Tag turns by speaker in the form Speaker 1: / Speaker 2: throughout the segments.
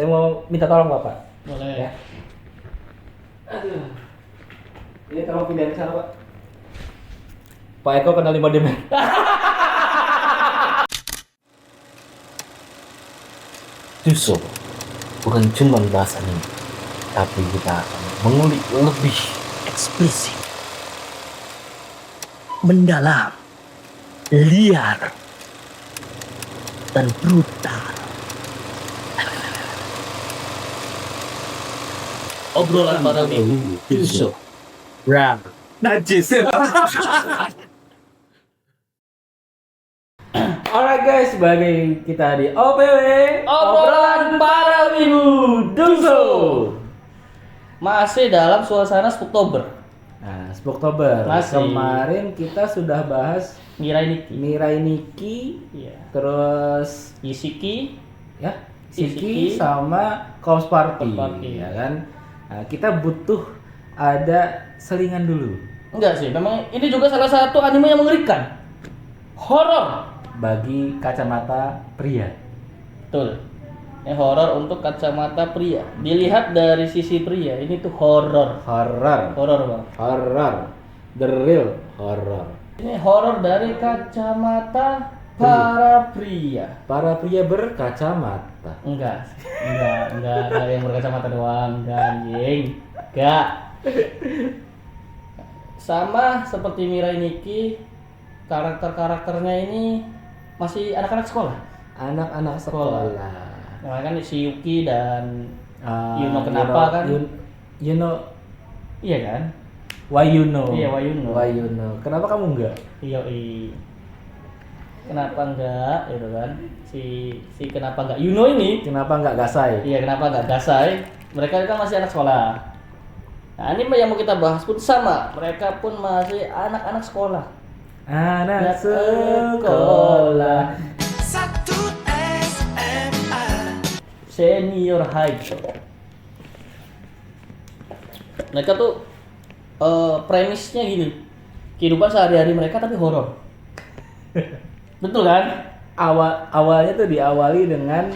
Speaker 1: Saya mau minta tolong Bapak.
Speaker 2: Boleh.
Speaker 1: Ya. Aduh. Ini tolong pindahin ke sana, Pak. Pak Eko kenal lima demen. Tuso bukan cuma bahasa ini, tapi kita akan mengulik lebih eksplisit,
Speaker 3: mendalam, liar, dan brutal.
Speaker 2: Obrolan para minggu.
Speaker 3: Tuso, ram, najis.
Speaker 1: Alright guys, sebagai kita di OPW
Speaker 2: Obrolan para minggu.
Speaker 1: Duso.
Speaker 2: Masih dalam suasana Spooktober.
Speaker 1: Nah, Oktober.
Speaker 2: Masih.
Speaker 1: Kemarin kita sudah bahas
Speaker 2: Mirai Niki.
Speaker 1: Mirai Nikki,
Speaker 2: Iya.
Speaker 1: terus
Speaker 2: Yishiki.
Speaker 1: ya
Speaker 2: Shiki
Speaker 1: Siki sama Corpse Party,
Speaker 2: Corpse Party.
Speaker 1: ya kan? Nah, kita butuh ada selingan dulu
Speaker 2: Enggak sih, memang ini juga salah satu anime yang mengerikan. Horor.
Speaker 1: bagi kacamata pria.
Speaker 2: Betul. Ini horor untuk kacamata pria. Dilihat dari sisi pria, ini tuh horor.
Speaker 1: Horror,
Speaker 2: Horor, Bang.
Speaker 1: horror, the real horror.
Speaker 2: Ini horor dari kacamata para pria.
Speaker 1: Para pria berkacamata.
Speaker 2: Enggak yang berkacamata doang, enggak anjing. Enggak. Sama seperti Mirai Nikki, karakter-karakternya ini masih anak-anak sekolah.
Speaker 1: Anak-anak sekolah.
Speaker 2: Nah, kan si Yuki dan Yuno
Speaker 1: You
Speaker 2: kenapa
Speaker 1: know-
Speaker 2: kan?
Speaker 1: You know
Speaker 2: Iya kan?
Speaker 1: why you know?
Speaker 2: Iya, why you know.
Speaker 1: Why you know? Kenapa kamu enggak?
Speaker 2: Iya, kenapa enggak gitu kan? Si kenapa enggak Yuno ini?
Speaker 1: Kenapa enggak gasai?
Speaker 2: Iya, kenapa enggak gasai? Mereka kan masih anak sekolah. Nah, anime yang mau kita bahas pun sama. Mereka pun masih anak-anak sekolah.
Speaker 1: Anak sekolah.
Speaker 2: Senior high. Mereka tuh premisnya gini. Kehidupan sehari-hari mereka tapi horor. Betul kan?
Speaker 1: Awalnya tuh diawali dengan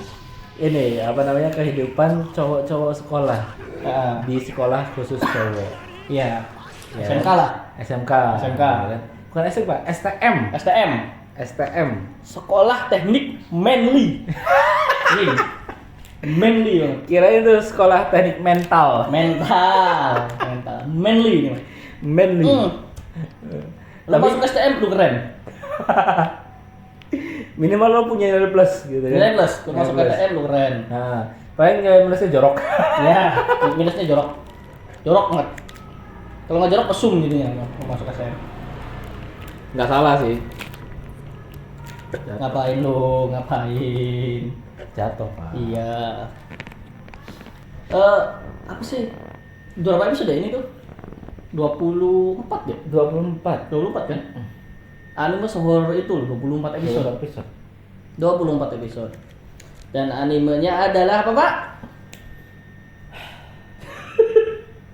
Speaker 1: ini apa namanya kehidupan cowok-cowok sekolah
Speaker 2: Nah,
Speaker 1: di sekolah khusus cowok.
Speaker 2: iya.
Speaker 1: Ya.
Speaker 2: SMK lah.
Speaker 1: SMK.
Speaker 2: SMK.
Speaker 1: ya kan? Bukan SMK, STM.
Speaker 2: STM.
Speaker 1: STM.
Speaker 2: Sekolah Teknik Manly. Ini Manly banget.
Speaker 1: Kirain itu sekolah teknik mental.
Speaker 2: Mental. Manly ini.
Speaker 1: Manly.
Speaker 2: Lo masuk STM lu keren.
Speaker 1: Minimal lo punya nilai plus gitu kan.
Speaker 2: Nilai plus, lu
Speaker 1: Nilai
Speaker 2: masuk
Speaker 1: plus.
Speaker 2: STM lu keren.
Speaker 1: Nah, paling nilai plusnya jorok.
Speaker 2: Ya, minusnya jorok. Jorok banget. Kalau nggak jorok pesum jadinya mau masuk STM.
Speaker 1: Nggak salah sih.
Speaker 2: Ngapain lu? Ngapain?
Speaker 1: Jatuh, Pak.
Speaker 2: Iya. Apa sih? Berapa episode ini tuh? 24 ya?
Speaker 1: 24.
Speaker 2: 24 kan? Anime sehoror itu loh, 24 episode.
Speaker 1: episode.
Speaker 2: 24 episode. Dan animenya adalah apa, Pak?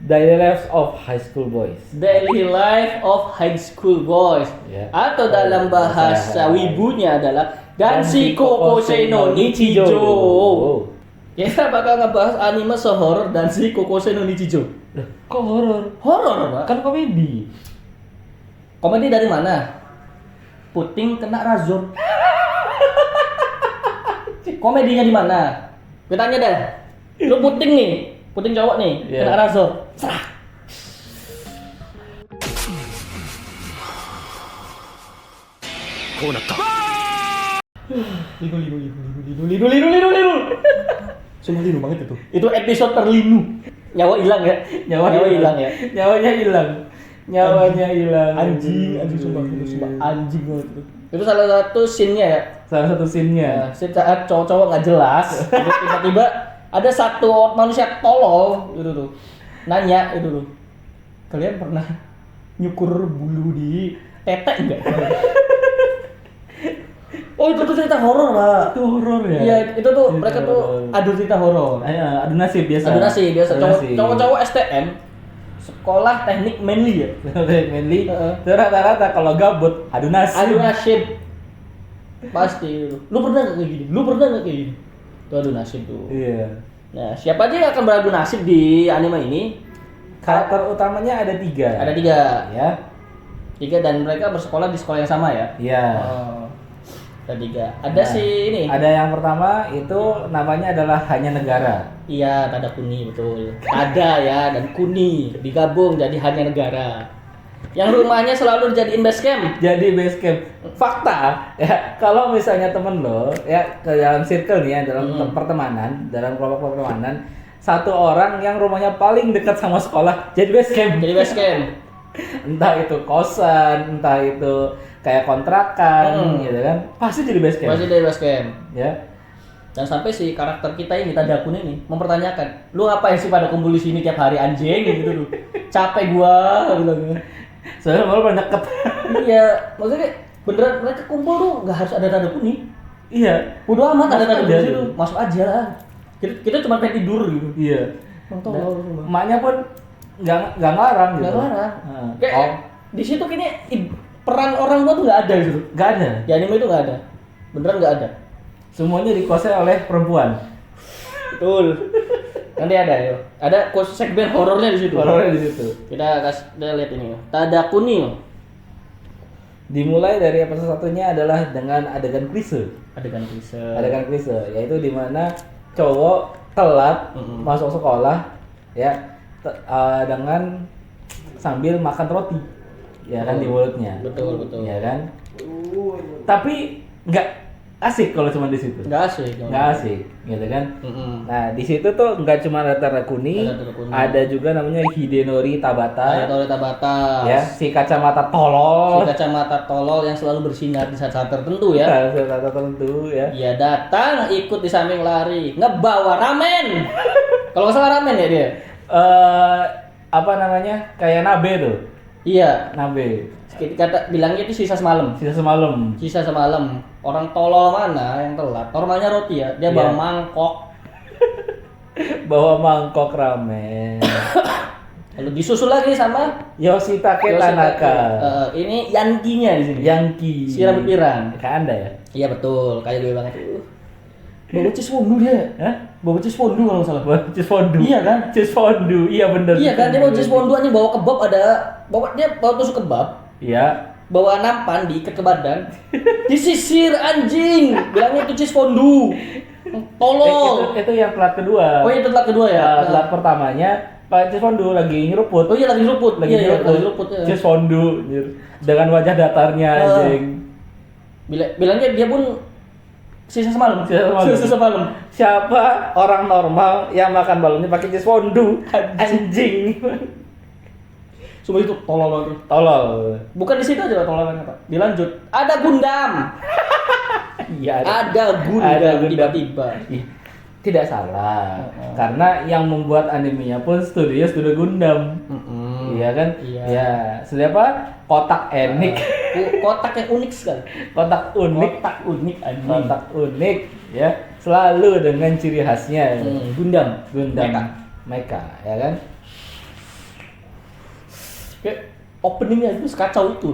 Speaker 1: Daily Lives of High School Boys.
Speaker 2: Daily Life of High School Boys.
Speaker 1: Ya.
Speaker 2: Atau dalam bahasa wibunya adalah Ganshi Kokosei no Nichijou. Kita bakal ngebahas anime sehoror Ganshi Kokosei no Nichijou.
Speaker 1: Kok horor?
Speaker 2: Horor, Pak?
Speaker 1: Kan komedi.
Speaker 2: Komedi dari mana? Puting kena razor. Komedinya di mana? Gue tanya deh. Lu puting nih, puting cowok nih,
Speaker 1: Iya.
Speaker 2: kena razor. Serah. Liru. Cuma liru banget itu. Itu episode terlinu. Nyawa hilang ya. Nyawa hilang ya.
Speaker 1: Nyawanya hilang. Nyawanya hilang.
Speaker 2: Anjing sumpah anjing banget itu. Itu salah satu scene-nya ya.
Speaker 1: Salah satu scene-nya.
Speaker 2: Ya, saat cowok-cowok nggak jelas, terus tiba-tiba ada satu manusia tolol gitu tuh. Nanya itu tuh. Kalian pernah nyukur bulu di tetek enggak? Oh, itu tuh cerita horor, Pak.
Speaker 1: Itu horor ya?
Speaker 2: Iya, itu tuh
Speaker 1: Cerita
Speaker 2: mereka tuh
Speaker 1: horor.
Speaker 2: adu cerita horor.
Speaker 1: Adu nasib biasa.
Speaker 2: Adu nasib biasa.
Speaker 1: Adu nasib.
Speaker 2: Cowok-cowok STM sekolah teknik Manly ya.
Speaker 1: Manly.
Speaker 2: Heeh.
Speaker 1: Itu rata-rata kalau gabut adu nasib.
Speaker 2: Adu nasib. Pasti itu. Lu pernah nggak kayak gini? Lu pernah nggak kayak gini? Itu adu nasib tuh.
Speaker 1: Iya.
Speaker 2: Nah, siapa aja yang akan beradu nasib di anime ini?
Speaker 1: Karakter utamanya ada 3.
Speaker 2: Ada 3.
Speaker 1: Ya.
Speaker 2: 3 dan mereka bersekolah di sekolah yang sama ya?
Speaker 1: Iya.
Speaker 2: Oh, ada 3. Ada
Speaker 1: Nah,
Speaker 2: si ini.
Speaker 1: Ada yang pertama itu namanya adalah Hanya Negara.
Speaker 2: Iya, Tada Kuni betul. Tada ya dan Kuni digabung jadi Hanya Negara. Yang rumahnya selalu dijadiin base camp.
Speaker 1: Jadi base camp. Fakta ya, kalau misalnya temen lo ya ke dalam circle nih ya, dalam pertemanan, dalam kelompok pertemanan, satu orang yang rumahnya paling dekat sama sekolah jadi base camp.
Speaker 2: Jadi base camp.
Speaker 1: Entah itu kosan, entah itu kayak kontrakan gitu kan. Pasti jadi base camp.
Speaker 2: Masih dari base camp.
Speaker 1: Ya.
Speaker 2: Dan sampai si karakter kita ini Tada Kuni ini mempertanyakan, "Lu ngapain sih pada kumpul di sini tiap hari anjing?" gitu tuh. Capek gua bilang.
Speaker 1: Soalnya malu pernah deket.
Speaker 2: Iya, maksudnya kayak beneran mereka kumpul tuh nggak harus ada Tada Kuni.
Speaker 1: Iya.
Speaker 2: Bodo amat ada
Speaker 1: Masuk
Speaker 2: Tada
Speaker 1: aja
Speaker 2: Kuni
Speaker 1: gitu.
Speaker 2: situ, masuk aja lah. Kita cuma pengen tidur gitu.
Speaker 1: Iya.
Speaker 2: Nonton
Speaker 1: Dan
Speaker 2: loh.
Speaker 1: emaknya pun nggak ngelarang gitu.
Speaker 2: Nggak larang.
Speaker 1: Heeh.
Speaker 2: Kayak
Speaker 1: Oh,
Speaker 2: di situ kayaknya peran orang tua tuh nggak ada gitu.
Speaker 1: nggak ada.
Speaker 2: Di anime itu nggak ada. Beneran nggak ada.
Speaker 1: Semuanya dikuasai oleh perempuan.
Speaker 2: Betul. Nanti ada ya. Ada segmen horornya di situ.
Speaker 1: Horornya di situ.
Speaker 2: Kita lihat ini. Tada Kuni.
Speaker 1: Dimulai dari episode satunya adalah dengan adegan klise.
Speaker 2: Adegan klise.
Speaker 1: Adegan klise, yaitu dimana cowok telat masuk sekolah ya dengan sambil makan roti ya kan di mulutnya.
Speaker 2: Betul.
Speaker 1: Ya kan? Tapi nggak asik kalau cuma di situ.
Speaker 2: Nggak asik.
Speaker 1: Nggak asik, gitu kan?
Speaker 2: Mm-mm.
Speaker 1: Nah, di situ tuh nggak cuma ada Tada Kuni,
Speaker 2: Ada Tada Kuni.
Speaker 1: ada juga namanya Hidenori Tabata.
Speaker 2: Ada Tabata.
Speaker 1: Ya, si kacamata tolol.
Speaker 2: Si kacamata tolol yang selalu bersinar di saat-saat tertentu ya.
Speaker 1: Saat tertentu ya.
Speaker 2: Dia datang ikut di samping lari, ngebawa ramen. Kalau nggak salah ramen ya dia.
Speaker 1: Apa namanya? Kayak nabe tuh.
Speaker 2: Iya.
Speaker 1: Nabe.
Speaker 2: Kata bilangnya itu sisa semalam.
Speaker 1: Sisa semalam.
Speaker 2: Sisa semalam. Orang tolol mana yang telat? Normalnya roti ya. Dia bawa
Speaker 1: Iya.
Speaker 2: mangkok.
Speaker 1: Bawa mangkok ramen.
Speaker 2: Lalu disusul lagi sama
Speaker 1: Yoshitake Tanaka.
Speaker 2: ini Yankinya di sini.
Speaker 1: Yanki.
Speaker 2: Si rambut pirang.
Speaker 1: Kayak Anda ya?
Speaker 2: Iya betul, kayak gue banget. Bawa cheese fondue dia.
Speaker 1: Hah?
Speaker 2: Bawa cheese fondue kalau nggak salah.
Speaker 1: Cheese fondue.
Speaker 2: Iya kan?
Speaker 1: Cheese fondue. Iya bener.
Speaker 2: Iya kan, dia bawa cheese fondue aja, bawa kebab dia bawa tusuk kebab,
Speaker 1: Iya.
Speaker 2: bawa nampan diikat ke badan, disisir anjing, bilangnya itu cheese fondue. Tolol.
Speaker 1: Itu yang telat kedua.
Speaker 2: Oh itu telat kedua ya?
Speaker 1: Telat pertamanya Pak cheese fondue lagi nyeruput.
Speaker 2: Oh iya lagi nyeruput,
Speaker 1: Lagi
Speaker 2: iya,
Speaker 1: nyeruput.
Speaker 2: lagi nyeruput ya.
Speaker 1: Cheese fondue anjir. Dengan wajah datarnya anjing.
Speaker 2: Bilangnya dia pun sisa semalam.
Speaker 1: Sisa semalam. Siapa orang normal yang makan balonnya pakai cheese fondue? Anjing.
Speaker 2: Cuma itu tolol banget.
Speaker 1: Tolol.
Speaker 2: Bukan di situ aja tololannya Pak. Dilanjut. Ada Gundam.
Speaker 1: Iya
Speaker 2: Ada Gundam tiba-tiba.
Speaker 1: Ih, tidak salah. Karena yang membuat animenya pun studio Gundam. Iya kan?
Speaker 2: Iya.
Speaker 1: Ya, sudah apa? Kotak Enik.
Speaker 2: Kotak yang unik sekali.
Speaker 1: Kotak unik.
Speaker 2: Kotak unik anjing.
Speaker 1: Kotak unik ya. Selalu dengan ciri khasnya.
Speaker 2: Gundam.
Speaker 1: Gundam. Mecha, ya kan?
Speaker 2: Kayak openingnya itu kacau itu.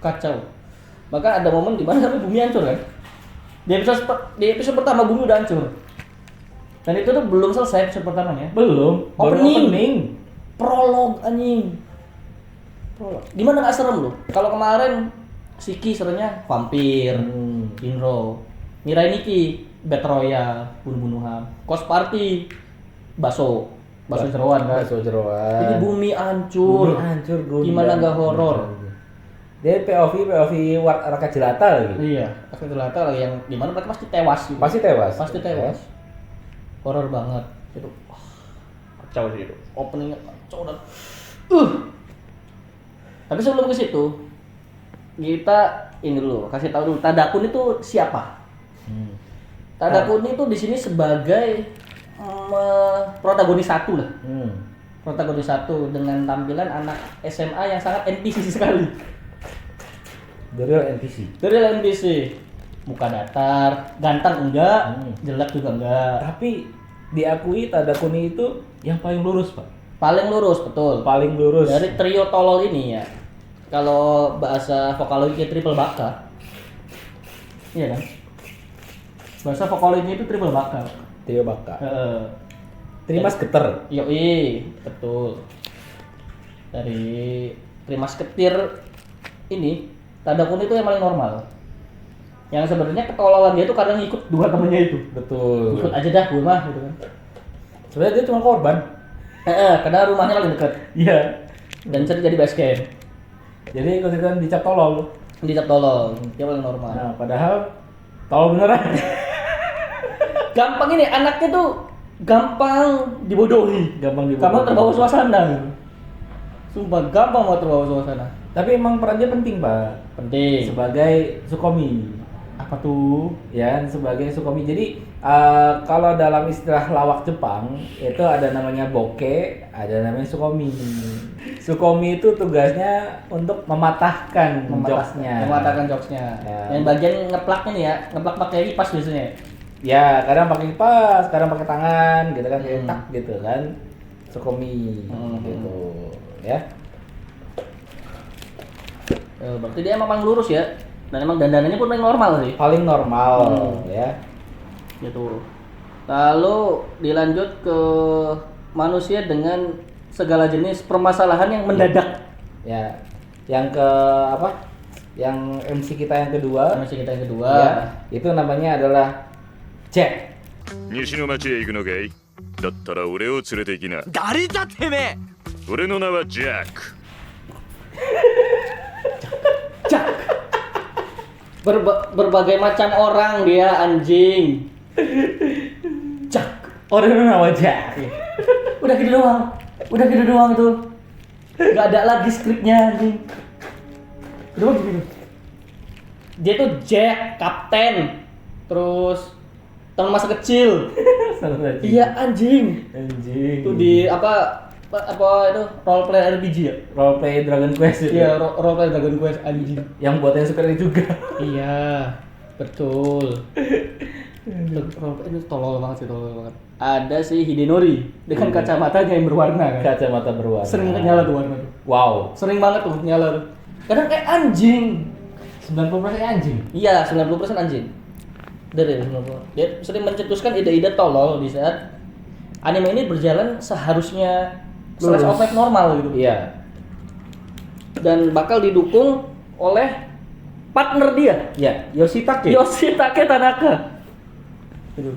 Speaker 2: Kacau. Bahkan ada momen di mana sampai bumi hancur kan? Di episode pertama bumi udah hancur. Dan itu tuh belum selesai episode pertamanya.
Speaker 1: Belum. Baru
Speaker 2: Opening. Prolog anjing. Prolog. Gimana nggak serem lu? Kalau kemarin Siki serunya vampir, Inro, Mirai Nikki, Battle Royale, bunuh-bunuhan, Cost Party, baso jeroan kan.
Speaker 1: Baso jeroan.
Speaker 2: Ini bumi hancur. Gimana nggak horor?
Speaker 1: Dia POV rakyat jelata lagi.
Speaker 2: Iya, rakyat jelata lagi yang dimana mereka pasti tewas. Gitu.
Speaker 1: Pasti tewas.
Speaker 2: Horor banget. Itu kacau sih itu. Openingnya kacau dan Tapi sebelum ke situ, kita ini dulu kasih tahu dulu Tada Kuni itu siapa? Tada Kuni itu di sini sebagai protagonis satu lah. Protagonis satu dengan tampilan anak SMA yang sangat NPC sekali.
Speaker 1: The real NPC.
Speaker 2: Muka datar, ganteng enggak, jelek juga enggak.
Speaker 1: Tapi diakui Tada Kuni itu yang paling lurus, Pak.
Speaker 2: Paling lurus, betul.
Speaker 1: Paling lurus.
Speaker 2: Dari trio tolol ini ya. Kalau bahasa vokaloidnya triple baka. Iya kan? Bahasa vokaloidnya itu triple baka.
Speaker 1: Trio Baka.
Speaker 2: Heeh.
Speaker 1: Trimas Geter.
Speaker 2: Yoi, betul. Dari Trimas Ketir ini Tadakun itu yang paling normal. Yang sebenarnya ketololan dia tuh kadang ikut dua temennya itu.
Speaker 1: Betul.
Speaker 2: Ikut aja dah gue mah gitu kan.
Speaker 1: Sebenarnya dia cuma korban.
Speaker 2: Karena rumahnya paling dekat
Speaker 1: Iya.
Speaker 2: dan sering jadi base camp.
Speaker 1: Jadi ikut-ikutan dicap tolol.
Speaker 2: Dicap tolol, dia paling normal.
Speaker 1: Nah, padahal tolol beneran.
Speaker 2: Gampang ini anaknya tuh gampang dibodohi,
Speaker 1: Gampang
Speaker 2: gampang terbawa suasana. Sumpah gampang banget terbawa suasana.
Speaker 1: Tapi emang perannya penting, Pak.
Speaker 2: Penting.
Speaker 1: Sebagai Sukomi.
Speaker 2: Apa tuh?
Speaker 1: Ya, sebagai Sukomi. Jadi kalau dalam istilah lawak Jepang itu ada namanya boke, ada namanya Sukomi. Sukomi itu tugasnya untuk mematahkan jokesnya.
Speaker 2: Mematahkan jokesnya.
Speaker 1: Ya.
Speaker 2: Yang bagian ngeplaknya nih ya, ngeplak pakai kipas biasanya.
Speaker 1: Ya, kadang pakai kipas, kadang pakai tangan, gitu kan, kayak tak gitu kan. Sukomi, gitu. Ya.
Speaker 2: Berarti dia emang paling lurus ya. Dan emang dandanannya pun paling normal sih.
Speaker 1: Paling normal, ya.
Speaker 2: Gitu. Lalu dilanjut ke manusia dengan segala jenis permasalahan yang mendadak.
Speaker 1: Ya. Yang ke apa? Yang MC kita yang kedua.
Speaker 2: Manusia kita yang kedua.
Speaker 1: Ya, itu namanya adalah Jack.
Speaker 4: 西の町へ行くのかい？だったら俺を連れて行きな。
Speaker 3: 誰だてめえ
Speaker 4: 俺の名はジャック。
Speaker 2: Berbagai macam orang dia anjing. Cak.
Speaker 1: Orang nama Jack.
Speaker 2: Udah gitu doang. Udah gitu doang tuh. Gak ada lagi skripnya anjing. Udah gitu. Dia tuh Jack, kapten. Terus teman masa kecil. Iya anjing.
Speaker 1: Anjing.
Speaker 2: Tuh di apa itu roleplay RPG ya?
Speaker 1: Roleplay Dragon Quest itu.
Speaker 2: Iya, roleplay Dragon Quest anjing.
Speaker 1: Yang buatnya suka juga.
Speaker 2: Iya, betul. Ini tolol banget sih, tolol banget. Ada si Hidenori dengan kacamatanya yang berwarna kan.
Speaker 1: Kacamata berwarna.
Speaker 2: Sering nyala tuh warna tuh.
Speaker 1: Wow.
Speaker 2: Sering banget tuh nyala tuh. Kadang kayak anjing.
Speaker 1: 90% anjing.
Speaker 2: Iya, 90% anjing. Dari 90%. Dia sering mencetuskan ide-ide tolol di saat anime ini berjalan seharusnya slice of life normal gitu.
Speaker 1: Iya.
Speaker 2: Dan bakal didukung oleh partner dia,
Speaker 1: Ya, Yoshitake.
Speaker 2: Yoshitake Tanaka. Gitu.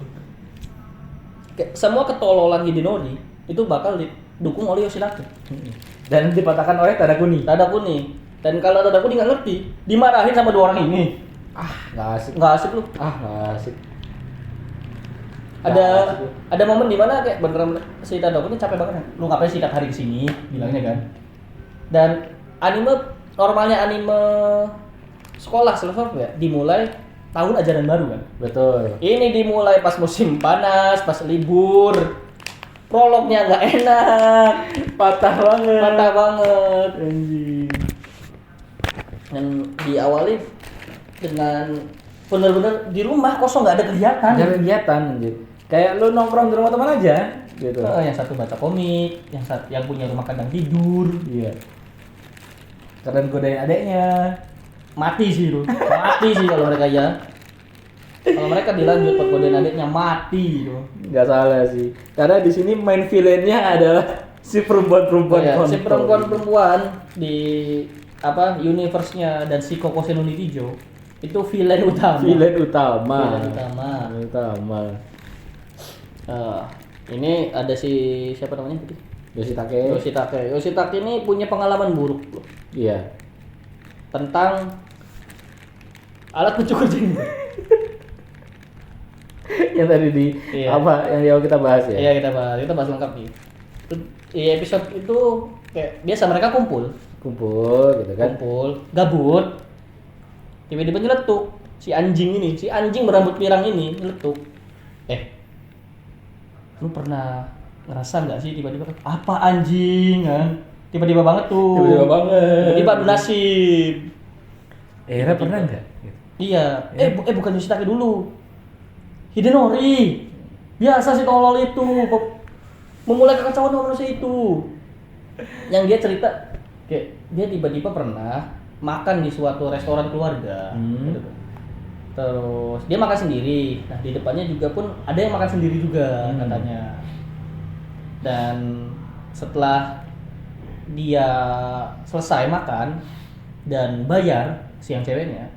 Speaker 2: Semua ketololan Hidenori itu bakal didukung oleh Yoshitake.
Speaker 1: Dan dipatahkan oleh Tadakuni.
Speaker 2: Tadakuni. Dan kalau Tadakuni nggak ngerti, dimarahin sama dua orang ini.
Speaker 1: Nggak asik.
Speaker 2: Nggak asik lu.
Speaker 1: Nggak asik.
Speaker 2: Ada momen di mana kayak beneran si Tadakuni capek banget. Lu ngapain sih tiap hari kesini? Bilangnya kan. Dan normalnya anime sekolah selesai ya dimulai tahun ajaran baru kan.
Speaker 1: Betul.
Speaker 2: Ini dimulai pas musim panas, pas libur. Prolognya nggak enak,
Speaker 1: Patah banget.
Speaker 2: patah banget.
Speaker 1: Anjing.
Speaker 2: Dan diawali dengan bener-bener di rumah kosong nggak ada kegiatan.
Speaker 1: Ada kegiatan anjir. Kayak lu nongkrong di rumah teman aja gitu.
Speaker 2: Yang satu baca komik, yang punya rumah kandang tidur.
Speaker 1: Iya. Kadang godain adeknya.
Speaker 2: Mati sih itu, mati sih kalau mereka ya. Kalau mereka dilanjut buat godain adiknya mati gitu.
Speaker 1: Nggak salah sih. Karena di sini main villainnya adalah si perempuan-perempuan
Speaker 2: Ya, si
Speaker 1: kontol.
Speaker 2: perempuan-perempuan di apa universe-nya dan si Kokose no Nijo itu villain utama.
Speaker 1: Villain utama.
Speaker 2: Villain utama.
Speaker 1: Villain utama.
Speaker 2: Ini ada si siapa namanya tadi?
Speaker 1: Yoshitake.
Speaker 2: Yoshitake ini punya pengalaman buruk loh
Speaker 1: Iya.
Speaker 2: tentang alat pencukur jenggot.
Speaker 1: Yang tadi di
Speaker 2: Iya.
Speaker 1: apa yang kita bahas ya?
Speaker 2: Iya kita bahas lengkap nih. Di episode itu kayak biasa mereka kumpul,
Speaker 1: Gitu kan.
Speaker 2: gabut, tiba-tiba nyeletuk si anjing berambut pirang ini nyeletuk. Lu pernah ngerasa nggak sih tiba-tiba apa anjing kan? Tiba-tiba banget tuh.
Speaker 1: Tiba-tiba banget.
Speaker 2: Tiba-tiba adu nasib.
Speaker 1: Era pernah enggak?
Speaker 2: Iya. Bukan Yoshitake dulu. Hidenori. Biasa si tolol itu memulai kekacauan sama manusia itu. Yang dia cerita kayak dia tiba-tiba pernah makan di suatu restoran keluarga. Gitu. Terus dia makan sendiri. Nah di depannya juga pun ada yang makan sendiri juga katanya. Dan setelah dia selesai makan dan bayar si yang ceweknya,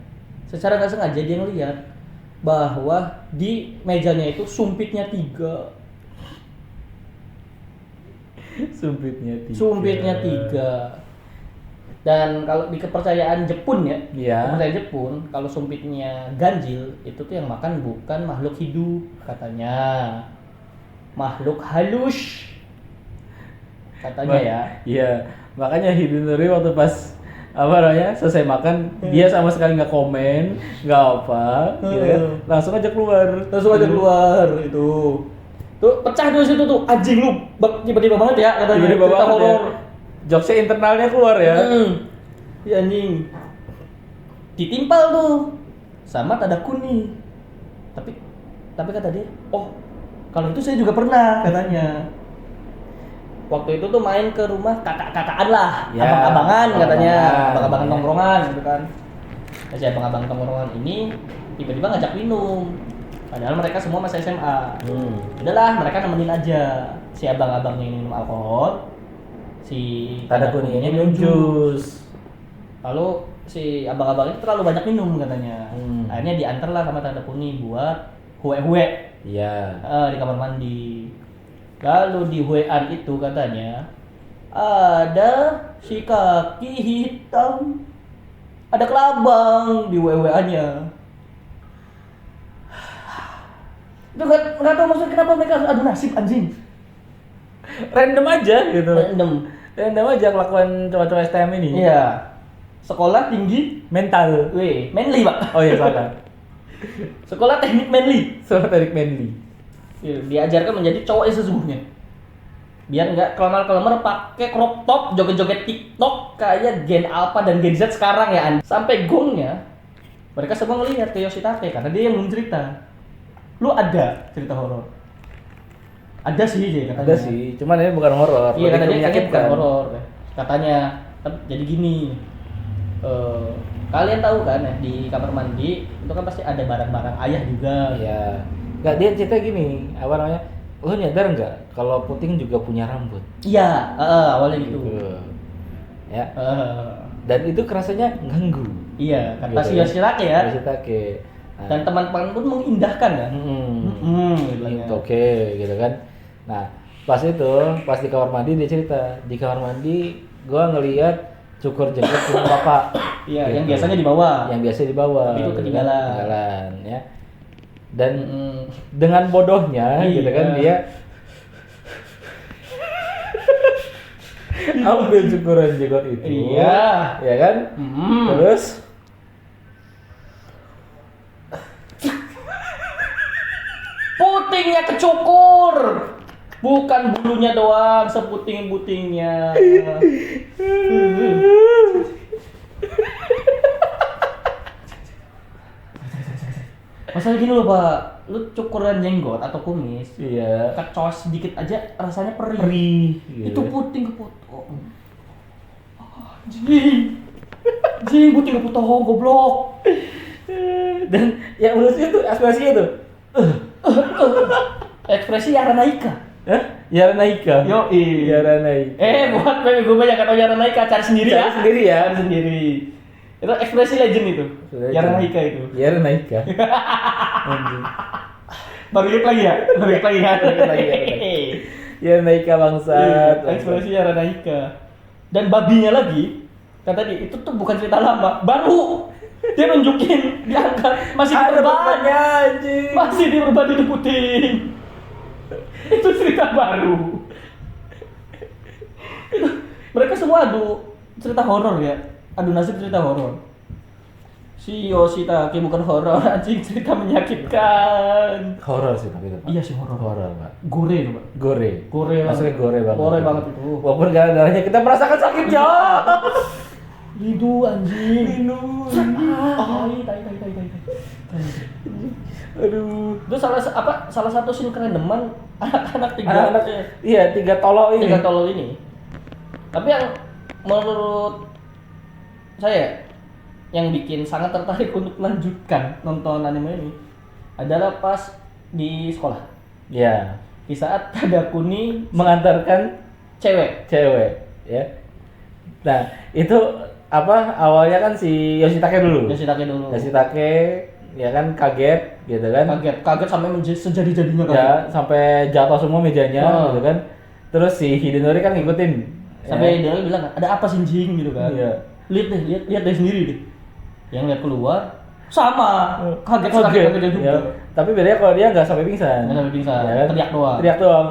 Speaker 2: secara nggak sengaja dia ngeliat bahwa di mejanya itu sumpitnya 3. Sumpitnya 3. Dan kalau di kepercayaan Jepun ya,
Speaker 1: Iya.
Speaker 2: kepercayaan Jepun, kalau sumpitnya ganjil itu tuh yang makan bukan makhluk hidup katanya, makhluk halus katanya ya.
Speaker 1: Iya, makanya Hidinori waktu pas apa namanya selesai makan dia sama sekali nggak komen, nggak apa, gitu kan. Langsung aja keluar.
Speaker 2: Langsung aja keluar itu. Tuh pecah tuh situ tuh anjing lu tiba-tiba banget ya katanya
Speaker 1: Tiba-tiba
Speaker 2: cerita
Speaker 1: banget ya.
Speaker 2: horor.
Speaker 1: Jokesnya internalnya keluar ya.
Speaker 2: Ya anjing. Ditimpal tuh sama tanda kuning. Tapi kata dia, "Oh, kalau itu saya juga pernah," katanya. Waktu itu tuh main ke rumah kakak-kakakan lah,
Speaker 1: Ya,
Speaker 2: abang-abangan katanya,
Speaker 1: abang-abangan.
Speaker 2: abang-abangan tongkrongan gitu kan. Nah, si abang-abang tongkrongan ini tiba-tiba ngajak minum. Padahal mereka semua masih SMA. Udahlah, mereka nemenin aja. Si abang-abangnya ini minum alkohol, si
Speaker 1: Tanda kuningnya minum jus.
Speaker 2: Lalu si abang-abang itu terlalu banyak minum katanya.
Speaker 1: Hmm.
Speaker 2: Akhirnya diantar lah sama tanda kuning buat hue-hue
Speaker 1: Iya.
Speaker 2: di kamar mandi. Lalu di huean itu katanya ada si kaki hitam, ada kelabang di hue-hueannya. Itu nggak tahu maksudnya kenapa mereka harus adu nasib anjing.
Speaker 1: Random aja gitu.
Speaker 2: Random.
Speaker 1: Aja kelakuan cowok-cowok STM ini.
Speaker 2: Iya. Sekolah tinggi,
Speaker 1: Mental.
Speaker 2: manly pak.
Speaker 1: Oh iya salah.
Speaker 2: Sekolah teknik manly.
Speaker 1: Soal tarik manly.
Speaker 2: Iya, diajarkan menjadi cowok yang sesungguhnya. Biar nggak kelamar-kelamar pakai crop top, joget-joget TikTok kayak Gen Alpha dan Gen Z sekarang ya. Sampai gongnya mereka semua ngelihat ke Yoshitake karena dia yang belum cerita. Lu ada cerita horor? Ada sih dia katanya.
Speaker 1: Ada sih, cuman ini bukan horor.
Speaker 2: Iya
Speaker 1: lebih
Speaker 2: kata
Speaker 1: ke
Speaker 2: dia kayaknya bukan
Speaker 1: menyakitkan.
Speaker 2: horor. Katanya jadi gini. Kalian tahu kan ya di kamar mandi itu kan pasti ada barang-barang ayah juga.
Speaker 1: Iya. Enggak, dia cerita gini, apa namanya? Lo nyadar nggak kalau puting juga punya rambut?
Speaker 2: Iya, awalnya gitu.
Speaker 1: Ya.
Speaker 2: Eh,
Speaker 1: Dan itu kerasanya ganggu.
Speaker 2: iya, kata
Speaker 1: Gitu
Speaker 2: si
Speaker 1: ya.
Speaker 2: Yoshitake ya.
Speaker 1: Yoshitake. Nah,
Speaker 2: Dan teman-teman pun mengindahkan kan.
Speaker 1: gitu, oke, gitu kan. Nah, pas di kamar mandi dia cerita, di kamar mandi gua ngelihat cukur jenggot punya bapak.
Speaker 2: Iya,
Speaker 1: Gitu.
Speaker 2: yang biasanya di bawah.
Speaker 1: Yang biasa di bawah.
Speaker 2: Tapi itu
Speaker 1: gitu kan.
Speaker 2: ketinggalan.
Speaker 1: Ketinggalan, ya. Dan
Speaker 2: Mm.
Speaker 1: dengan bodohnya gitu
Speaker 2: Iya.
Speaker 1: kan dia ambil cukuran jenggot itu.
Speaker 2: Iya.
Speaker 1: Ya kan? Terus
Speaker 2: Putingnya kecukur. Bukan bulunya doang, seputing-putingnya. Masalah gini loh Pak, lu cukuran jenggot atau kumis,
Speaker 1: iya.
Speaker 2: kecos sedikit aja rasanya perih.
Speaker 1: Perih. Gitu.
Speaker 2: Itu puting kepotong. Anjing. Anjing puting kepotong goblok.
Speaker 1: Dan yang lucu itu ekspresinya tuh.
Speaker 2: Ekspresi Yara Naika.
Speaker 1: Hah? Yara Naika.
Speaker 2: Yoi.
Speaker 1: Yara Naika.
Speaker 2: Buat gue banyak kata Yara Naika, cari sendiri
Speaker 1: Cari
Speaker 2: ya.
Speaker 1: sendiri ya.
Speaker 2: Cari sendiri. Itu ekspresi legend itu.
Speaker 1: Legend.
Speaker 2: Yara Naika itu.
Speaker 1: Yara Naika. Anjing.
Speaker 2: Baru ingat lagi ya? Baru ingat lagi ya?
Speaker 1: Baru ingat lagi, Yara Naika bangsat.
Speaker 2: Ekspresi Yara Naika. Dan babinya lagi, kata dia, itu tuh bukan cerita lama, baru. Dia nunjukin, diangkat, masih
Speaker 1: Ada
Speaker 2: diperban.
Speaker 1: bapaknya anjing.
Speaker 2: Masih diperban di puting. Itu cerita baru. Itu, mereka semua adu cerita horor ya. Adu nasib cerita horor. Si Yoshitake bukan horor, anjing cerita menyakitkan.
Speaker 1: Horor sih tapi itu. Pak.
Speaker 2: Iya sih horor.
Speaker 1: Horor, Pak.
Speaker 2: Gore loh, Pak.
Speaker 1: Gore.
Speaker 2: Gore banget.
Speaker 1: Maksudnya gore banget.
Speaker 2: Gore banget itu.
Speaker 1: Walaupun gak ada darahnya kita merasakan sakitnya.
Speaker 2: Lidu anjing.
Speaker 1: Lidu.
Speaker 2: Tai.
Speaker 1: Aduh.
Speaker 2: Itu salah satu scene kerendeman anak-anak
Speaker 1: Anak-anak, iya, 3 tolol ini.
Speaker 2: tiga tolol ini. Tapi yang menurut saya yang bikin sangat tertarik untuk melanjutkan nonton anime ini adalah pas di sekolah.
Speaker 1: Ya,
Speaker 2: Di saat Tadakuni
Speaker 1: mengantarkan
Speaker 2: cewek.
Speaker 1: cewek, ya. Nah, itu apa awalnya kan si Yoshitake dulu.
Speaker 2: Yoshitake dulu.
Speaker 1: Yoshitake ya kan kaget gitu kan.
Speaker 2: Kaget sampai sejadi-jadinya kan.
Speaker 1: Ya, sampai jatuh semua mejanya
Speaker 2: Oh.
Speaker 1: gitu kan. Terus si Hidenori kan ngikutin.
Speaker 2: Sampai
Speaker 1: ya.
Speaker 2: dia bilang, "Ada apa sih Jing?" gitu kan.
Speaker 1: Iya.
Speaker 2: Lihat deh sendiri deh. Yang lihat keluar sama kaget juga.
Speaker 1: Ya. Tapi bedanya kalau dia nggak sampai pingsan.
Speaker 2: Nggak sampai pingsan,
Speaker 1: Ya kan?
Speaker 2: teriak doang.
Speaker 1: Teriak doang.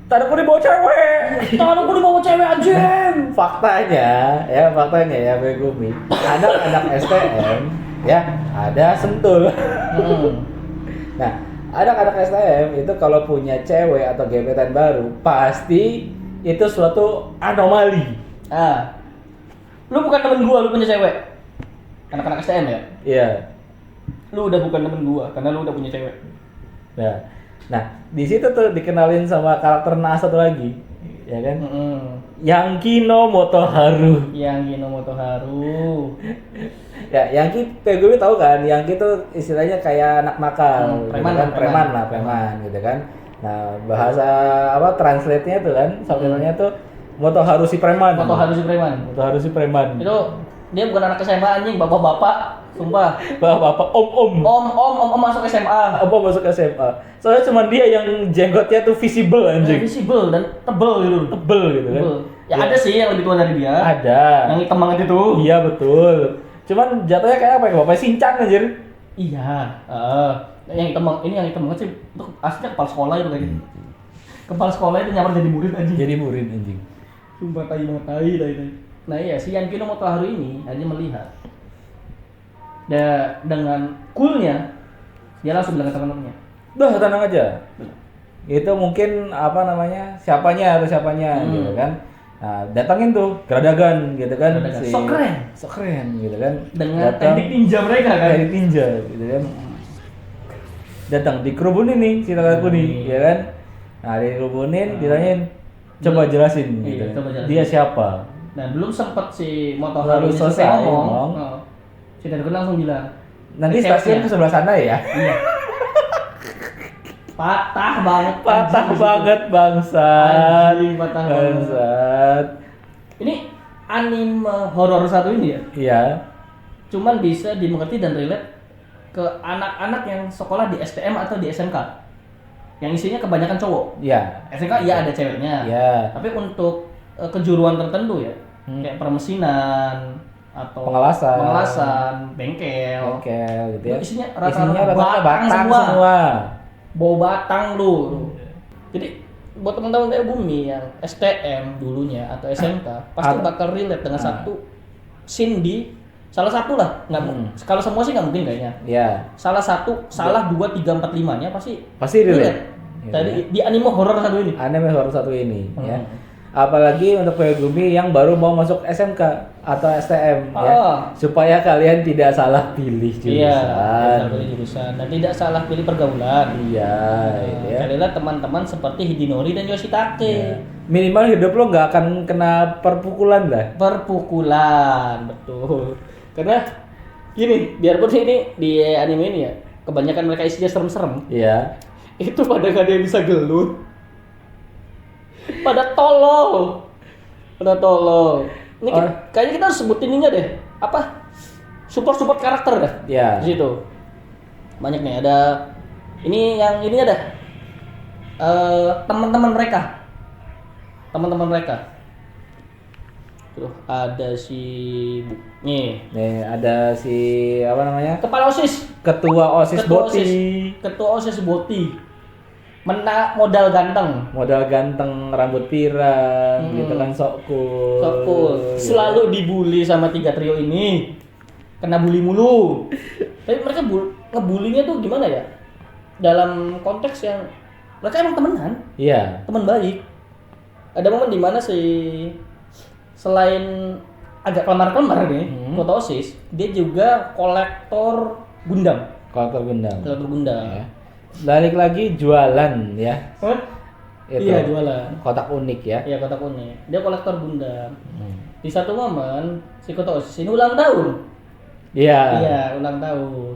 Speaker 1: Tadi aku dibawa cewek.
Speaker 2: Tangan aku dibawa cewek anjing.
Speaker 1: Faktanya ya Megumi, anak-anak STM ya ada sentul. Nah, anak-anak STM itu kalau punya cewek atau gebetan baru pasti itu suatu anomali.
Speaker 2: Ah. Lu bukan temen gua, lu punya cewek. Anak-anak STM ya?
Speaker 1: Iya.
Speaker 2: Lu udah bukan temen gua karena lu udah punya cewek.
Speaker 1: Nah, di situ tuh dikenalin sama karakter Nas satu lagi, ya kan? Yankino Motoharu.
Speaker 2: Yang Gino Motoharu.
Speaker 1: Ya, Yangki Megumi tahu kan? Yangki tuh istilahnya kayak anak nakal, gitu
Speaker 2: preman
Speaker 1: kan?
Speaker 2: lah, preman.
Speaker 1: preman gitu kan. Nah, bahasa apa translate-nya tuh kan, subtitle-nya tuh Motoharu si preman.
Speaker 2: Motoharu si preman.
Speaker 1: Motoharu si preman.
Speaker 2: Itu dia bukan anak SMA anjing, bapak-bapak, sumpah.
Speaker 1: Bapak om
Speaker 2: Om masuk SMA.
Speaker 1: apa masuk SMA. Soalnya cuma dia yang jenggotnya tuh visible anjing.
Speaker 2: Visible dan tebel gitu.
Speaker 1: Tebel gitu kan.
Speaker 2: Tebel. Ya ada sih yang lebih tua dari dia.
Speaker 1: Ada.
Speaker 2: Yang hitam banget itu.
Speaker 1: Iya betul. Cuman jatuhnya kayak apa ya? Bapak Shinchan anjir.
Speaker 2: Iya. Yang hitam banget sih. Itu aslinya kepala sekolah itu kayak gitu. Kepala sekolah itu nyamar jadi murid anjing.
Speaker 1: Jadi murid anjing.
Speaker 2: Sumpah tai banget tai. Nah iya, si Yankino Motoharu ini hanya melihat dengan coolnya dia langsung bilang ke teman-temannya,
Speaker 1: Udah tenang aja. Itu mungkin apa namanya? Siapanya gitu kan. Nah, datangin tuh Gradagan gitu kan.
Speaker 2: Gradagan. Sok keren.
Speaker 1: Gitu kan.
Speaker 2: Dengan
Speaker 1: Datang,
Speaker 2: teknik ninja mereka kan.
Speaker 1: teknik ninja gitu kan. Datang dikerubunin nih si Takakuni, ya kan. Nah, dikerubunin, ditanyain, coba jelasin gitu.
Speaker 2: Iya, coba jelasin.
Speaker 1: Dia siapa?
Speaker 2: Nah belum sempet si Motoharu
Speaker 1: Baru
Speaker 2: ini
Speaker 1: selesai
Speaker 2: selesai ngomong.
Speaker 1: ngomong.
Speaker 2: Si Tadakuni langsung bilang,
Speaker 1: Nanti
Speaker 2: "Recapnya."
Speaker 1: stasiun ke sebelah sana ya.
Speaker 2: Iya. Patah banget.
Speaker 1: Patah
Speaker 2: anjing.
Speaker 1: banget bangsat.
Speaker 2: Anjing, patah banget.
Speaker 1: Bangsat.
Speaker 2: Ini anime horor satu ini ya,
Speaker 1: Iya.
Speaker 2: cuman bisa dimengerti dan relate ke anak-anak yang sekolah di STM atau di SMK. Yang isinya kebanyakan cowok.
Speaker 1: Iya.
Speaker 2: SMK iya ada ceweknya.
Speaker 1: Iya.
Speaker 2: Tapi untuk kejuruan tertentu ya, kayak permesinan atau pengelasan, bengkel.
Speaker 1: Gitu ya.
Speaker 2: Isinya
Speaker 1: Isinya
Speaker 2: rata-rata
Speaker 1: batang
Speaker 2: semua.
Speaker 1: semua.
Speaker 2: Bau batang lu. Jadi buat teman-teman kayak Bumi yang STM dulunya atau SMK pasti bakal relate dengan satu scene di salah satu lah. Kalau semua sih nggak mungkin kayaknya.
Speaker 1: Iya.
Speaker 2: Salah 2, 3, 4, 5-nya pasti
Speaker 1: relate. Gitu
Speaker 2: Tadi
Speaker 1: ya.
Speaker 2: di anime horor satu ini.
Speaker 1: Anime horor satu ini ya. Apalagi untuk Megumi yang baru mau masuk SMK atau STM ya. Supaya kalian tidak salah pilih jurusan.
Speaker 2: Iya, tidak pilih jurusan dan tidak salah pilih pergaulan.
Speaker 1: Iya, gitu ya.
Speaker 2: Carilah teman-teman seperti Hidinori dan Yoshitake.
Speaker 1: Iya. Minimal hidup lo nggak akan kena perpukulan lah.
Speaker 2: Perpukulan, betul. Karena gini, biarpun ini di anime ini ya, kebanyakan mereka isinya serem-serem.
Speaker 1: Iya.
Speaker 2: Itu pada gak ada yang bisa gelut. Pada tolol. Ini kayaknya kita harus sebutin ininya deh. Apa? Support karakter dah.
Speaker 1: Iya.
Speaker 2: Di situ. Banyak nih, ada ini ada teman-teman mereka. Tuh, ada nih
Speaker 1: ada si apa namanya?
Speaker 2: kepala OSIS,
Speaker 1: Ketua OSIS Boti.
Speaker 2: Ketua OSIS Boti. Modal ganteng,
Speaker 1: rambut pirang, gitu kan sok cool.
Speaker 2: Selalu dibully sama 3 trio ini. Kena bully mulu. Tapi mereka ngebulinya tuh gimana ya? Dalam konteks yang mereka emang temenan.
Speaker 1: Iya.
Speaker 2: Teman baik. Ada momen di mana selain agak kelemar-kelemar nih, Ketua OSIS, dia juga kolektor Gundam.
Speaker 1: Ya. Balik lagi jualan ya. Itu.
Speaker 2: Iya, jualan.
Speaker 1: Kotak unik ya.
Speaker 2: Iya, kotak unik. Dia kolektor Gundam. Di satu momen si Ketua OSIS ini ulang tahun.
Speaker 1: Iya.
Speaker 2: Iya, ulang tahun.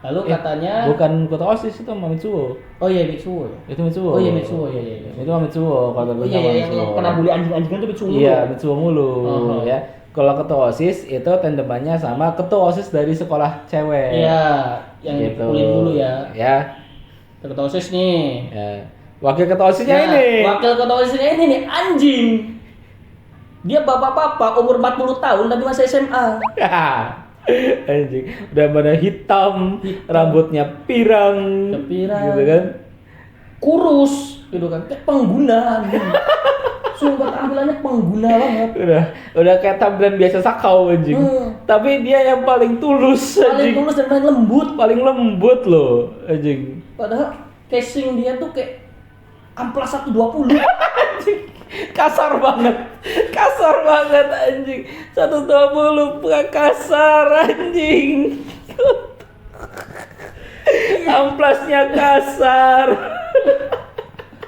Speaker 2: Lalu katanya
Speaker 1: Bukan kota OSIS itu sama Mitsuo.
Speaker 2: oh iya Mitsuo ya.
Speaker 1: Itu Mitsuo.
Speaker 2: Oh iya Mitsuo, iya.
Speaker 1: Itu sama Mitsuo kalau
Speaker 2: Oh iya,
Speaker 1: sama
Speaker 2: yang
Speaker 1: Mitsuo.
Speaker 2: pernah bully anjing-anjingan tuh Mitsuo.
Speaker 1: Iya, Mitsuo mulu
Speaker 2: Oh.
Speaker 1: ya. Kalau ketua OSIS itu tandemannya sama ketua OSIS dari sekolah cewek.
Speaker 2: Iya, yang
Speaker 1: Gitu.
Speaker 2: dipukulin dulu ya.
Speaker 1: Ya.
Speaker 2: Ketua OSIS nih.
Speaker 1: Ya. Wakil ketua OSISnya
Speaker 2: Nah,
Speaker 1: ini.
Speaker 2: wakil ketua OSISnya ini nih anjing. Dia bapak-bapak umur 40 tahun tapi masih SMA.
Speaker 1: Anjing, udah pada hitam, rambutnya pirang,
Speaker 2: Pirang.
Speaker 1: gitu kan?
Speaker 2: Kurus gitu kan, kayak pengguna anjing. Sumpah tampilannya pengguna banget.
Speaker 1: Udah kayak tampilan biasa sakau anjing. Tapi dia yang paling tulus
Speaker 2: Paling
Speaker 1: anjing.
Speaker 2: tulus dan paling lembut.
Speaker 1: Paling lembut loh anjing.
Speaker 2: Padahal casing dia tuh kayak amplas 120.
Speaker 1: Kasar banget anjing. 120 bukan kasar anjing. Amplasnya kasar.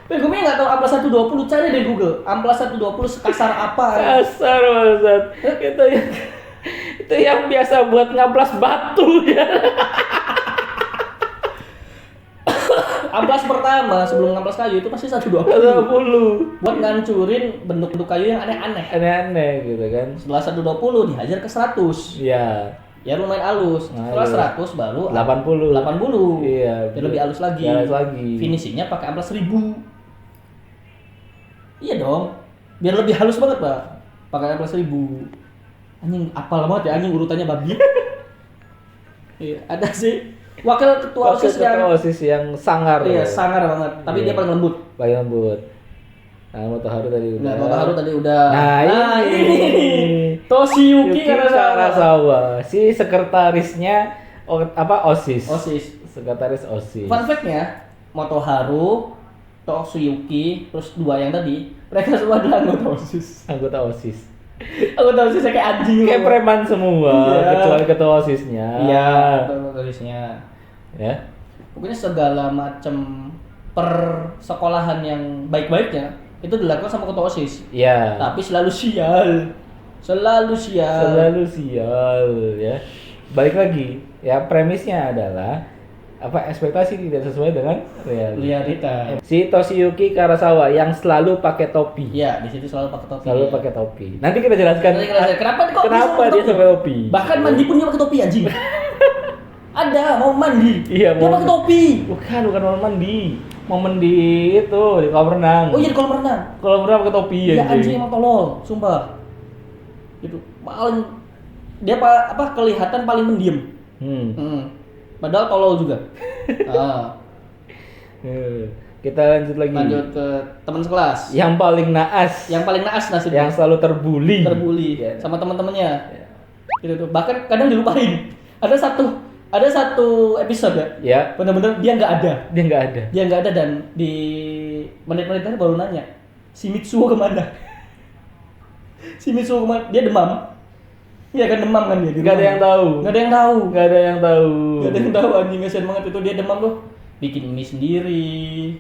Speaker 2: Gue nggak tahu amplas 120, cari deh Google. Amplas 120 sekasar apa?
Speaker 1: Kasar banget. Itu yang biasa buat ngamplas batu ya.
Speaker 2: Amplas pertama sebelum ngamplas kayu itu pasti 120.
Speaker 1: 120.
Speaker 2: Buat ngancurin bentuk-bentuk kayu yang aneh-aneh.
Speaker 1: Aneh-aneh gitu kan.
Speaker 2: Setelah 120 dihajar ke 100.
Speaker 1: Iya.
Speaker 2: Ya lumayan halus. Setelah 100 baru
Speaker 1: 80.
Speaker 2: 80.
Speaker 1: Iya.
Speaker 2: Biar lebih halus lagi.
Speaker 1: Halus lagi.
Speaker 2: Finishingnya pakai amplas 1000. Iya dong. Biar lebih halus banget, Pak. Pakai amplas 1000. Anjing apal banget ya anjing urutannya babi. Iya, ada sih. Wakil ketua
Speaker 1: Wakil
Speaker 2: OSIS yang
Speaker 1: ketua OSIS yang sangar.
Speaker 2: iya, sangar banget. Tapi
Speaker 1: Iya.
Speaker 2: dia paling lembut.
Speaker 1: Paling lembut. Nah, Motoharu tadi udah.
Speaker 2: Nah, Motoharu tadi udah.
Speaker 1: Nah, ini.
Speaker 2: Toshiyuki
Speaker 1: Yuki
Speaker 2: Karasawa.
Speaker 1: Karasawa, si sekretarisnya OSIS.
Speaker 2: OSIS.
Speaker 1: Sekretaris OSIS.
Speaker 2: Fun fact-nya, Motoharu, Toshiyuki, terus dua yang tadi, mereka semua adalah anggota OSIS.
Speaker 1: Anggota OSIS.
Speaker 2: Anggota OSIS kayak anjing.
Speaker 1: Kayak preman semua,
Speaker 2: Iya.
Speaker 1: kecuali ketua OSISnya.
Speaker 2: Iya, OSISnya.
Speaker 1: Ya.
Speaker 2: Pokoknya segala macam persekolahan yang baik-baiknya itu dilakukan sama ketua OSIS.
Speaker 1: Iya.
Speaker 2: Tapi selalu sial. Selalu sial.
Speaker 1: Selalu sial ya. Balik lagi, ya premisnya adalah ekspektasi tidak sesuai dengan
Speaker 2: realita.
Speaker 1: Si Toshiyuki Karasawa yang selalu pakai topi.
Speaker 2: Iya, di situ selalu pakai topi.
Speaker 1: Selalu pakai topi. Nanti kita jelaskan.
Speaker 2: Nanti kita jelaskan kenapa kok
Speaker 1: kenapa
Speaker 2: bisa
Speaker 1: dia sampai topi.
Speaker 2: Bahkan mandi pun dia pakai topi anjing. Ada mau mandi.
Speaker 1: Iya,
Speaker 2: dia
Speaker 1: mau
Speaker 2: pakai topi.
Speaker 1: bukan mau mandi. Mau mandi itu di kolam renang.
Speaker 2: Oh iya di kolam renang.
Speaker 1: Kolam renang pakai topi
Speaker 2: Iya anjing emang tolol, sumpah. Gitu. Paling dia kelihatan paling pendiam. Padahal tolol juga.
Speaker 1: Kita lanjut lagi.
Speaker 2: Lanjut ke teman sekelas.
Speaker 1: Yang paling naas.
Speaker 2: Yang paling naas nasibnya.
Speaker 1: Yang selalu terbuli.
Speaker 2: Terbuli sama teman-temannya. Gitu tuh. Bahkan kadang dilupain. Ada satu episode
Speaker 1: ya.
Speaker 2: Bener-bener dia nggak ada.
Speaker 1: Dia nggak ada
Speaker 2: Dan di menit-menit terakhir baru nanya, si Mitsuo kemana? Dia demam. Iya kan demam kan dia.
Speaker 1: Nggak ada yang tahu.
Speaker 2: Nggak ada yang tahu anjing kasihan banget itu dia demam loh. Bikin mie sendiri.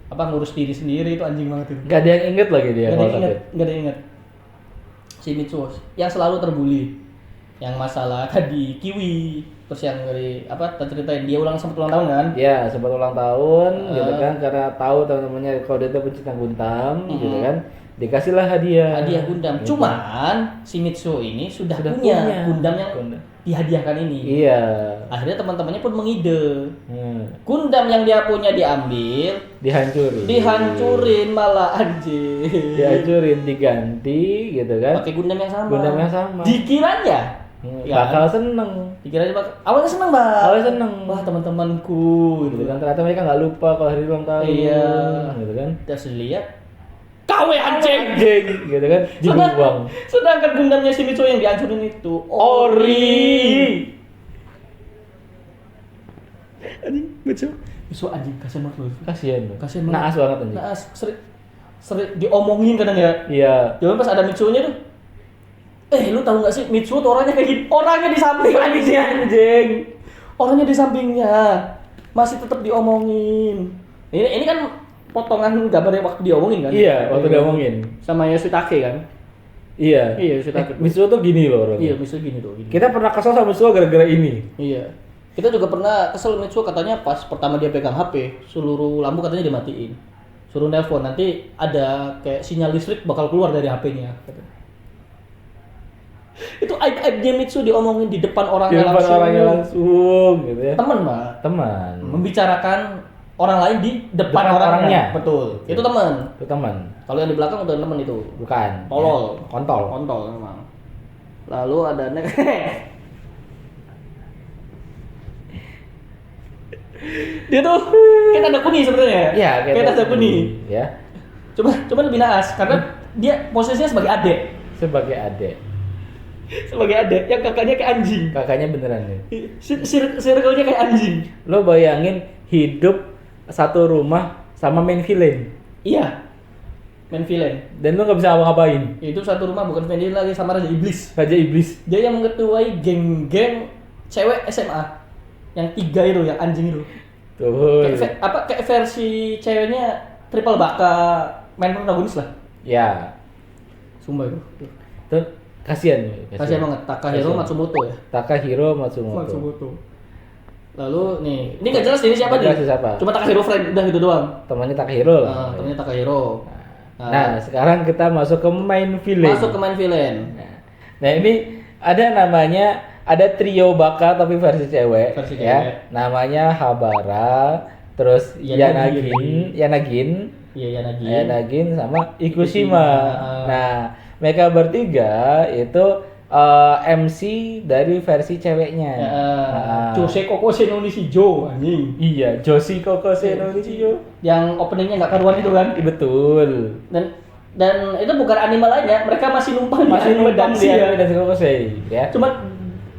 Speaker 2: Ngurus diri sendiri itu anjing banget itu.
Speaker 1: Nggak ada yang inget lagi dia.
Speaker 2: Nggak ada yang inget. Si Mitsuo yang selalu terbuli. Yang masalah tadi Kiwi, terus yang dari ceritain dia sempat ulang tahun kan?
Speaker 1: Ya, sempat ulang tahun gitu kan, karena tahu teman-temannya kalau dia tuh pencinta Gundam gitu kan. Dikasihlah hadiah
Speaker 2: Gundam.
Speaker 1: gitu.
Speaker 2: Cuman si Mitsuo ini sudah punya Gundam yang dihadiahkan ini.
Speaker 1: Iya.
Speaker 2: Akhirnya teman-temannya pun mengide. Gundam yang dia punya diambil, dihancurin malah anjing.
Speaker 1: Dihancurin, diganti gitu kan.
Speaker 2: Pakai Gundam yang sama. Dikiranya
Speaker 1: bakal seneng.
Speaker 2: Awalnya seneng, Bang.
Speaker 1: Wah,
Speaker 2: teman-temanku
Speaker 1: gitu kan. Ternyata mereka nggak lupa kalau hari ulang tahun.
Speaker 2: Iya.
Speaker 1: Gitu kan.
Speaker 2: Terus lihat KW anjing
Speaker 1: gitu kan. Dibuang.
Speaker 2: Sedangkan Gundamnya si Mitsuo yang dihancurin itu
Speaker 1: Ori.
Speaker 2: Anjing Mitsuo anjing kasihan banget loh.
Speaker 1: Kasihan
Speaker 2: Kasihan banget.
Speaker 1: Naas banget anjing.
Speaker 2: Naas sering diomongin kadang ya.
Speaker 1: Iya.
Speaker 2: Jangan pas ada Mitsuo-nya tuh. Lu tahu nggak sih Mitsuo tuh orangnya kayak gini. Orangnya di samping
Speaker 1: anjing.
Speaker 2: Orangnya di sampingnya masih tetap diomongin. Ini kan potongan gambar yang waktu diomongin kan?
Speaker 1: Iya, waktu diomongin.
Speaker 2: Sama Yoshitake kan.
Speaker 1: Iya.
Speaker 2: Iya, Yoshitake.
Speaker 1: Mitsuo tuh gini loh orangnya.
Speaker 2: Iya, Mitsuo gini tuh. Gini.
Speaker 1: Kita pernah kesel sama Mitsuo gara-gara ini.
Speaker 2: Iya. Kita juga pernah kesel Mitsuo katanya pas pertama dia pegang HP, seluruh lampu katanya dimatiin. Suruh nelpon, nanti ada kayak sinyal listrik bakal keluar dari HP-nya. Itu aib-aibnya Mitsuo diomongin di depan orangnya
Speaker 1: Di depan
Speaker 2: langsung.
Speaker 1: orangnya langsung gitu ya.
Speaker 2: Temen, Pak.
Speaker 1: Teman.
Speaker 2: Membicarakan orang lain di depan,
Speaker 1: Depan orangnya.
Speaker 2: Betul. Itu teman.
Speaker 1: Itu teman.
Speaker 2: Kalau yang di belakang udah temen itu.
Speaker 1: Bukan.
Speaker 2: Tolol.
Speaker 1: Ya, kontol.
Speaker 2: Kontol memang. Lalu ada dia tuh kayak tanda kuni sebenarnya.
Speaker 1: Iya,
Speaker 2: kayak tanda kuni.
Speaker 1: Ya.
Speaker 2: Coba lebih naas karena dia posisinya sebagai adik.
Speaker 1: Sebagai adik.
Speaker 2: Sebagai adik yang kakaknya kayak anjing.
Speaker 1: Kakaknya beneran nih.
Speaker 2: Circle-nya kayak anjing.
Speaker 1: Lo bayangin hidup satu rumah sama main villain.
Speaker 2: Iya. Main villain.
Speaker 1: Dan lo gak bisa apa-apain.
Speaker 2: Itu satu rumah bukan villain lagi sama Raja Iblis.
Speaker 1: Raja Iblis.
Speaker 2: Dia yang mengetuai geng-geng cewek SMA. Yang 3 itu, yang anjing itu.
Speaker 1: Tuh.
Speaker 2: Kayak versi ceweknya triple baka main protagonis lah.
Speaker 1: Ya.
Speaker 2: Sumpah itu.
Speaker 1: Tuh kasihan.
Speaker 2: Kasihan banget. Takahiro
Speaker 1: Kasihan.
Speaker 2: Matsumoto ya.
Speaker 1: Takahiro Matsumoto.
Speaker 2: Lalu nih, ini nggak jelas ini siapa
Speaker 1: Nggak
Speaker 2: nih?
Speaker 1: jelas siapa.
Speaker 2: Cuma Takahiro friend, udah gitu doang.
Speaker 1: Temannya Takahiro lah.
Speaker 2: Temennya Takahiro.
Speaker 1: Nah, sekarang kita masuk ke main villain.
Speaker 2: Masuk ke main villain.
Speaker 1: Nah, ini ada trio baka tapi versi cewek,
Speaker 2: Versi
Speaker 1: ya.
Speaker 2: cewek.
Speaker 1: Namanya Habara, terus
Speaker 2: Yanagin. Iya,
Speaker 1: Yanagin sama Ikushima.
Speaker 2: Ikushima.
Speaker 1: Nah, mereka bertiga itu MC dari versi ceweknya. Nah,
Speaker 2: Jose Kokose no Nishijo anjing.
Speaker 1: iya, Joshi Kokose no Nichiyo.
Speaker 2: Yang openingnya nggak karuan itu kan.
Speaker 1: Betul.
Speaker 2: Dan itu bukan anime lain ya, mereka masih numpang
Speaker 1: Masih
Speaker 2: di anime
Speaker 1: numpang di
Speaker 2: Danshi ya.
Speaker 1: anime Danshi Kokose, ya.
Speaker 2: Cuma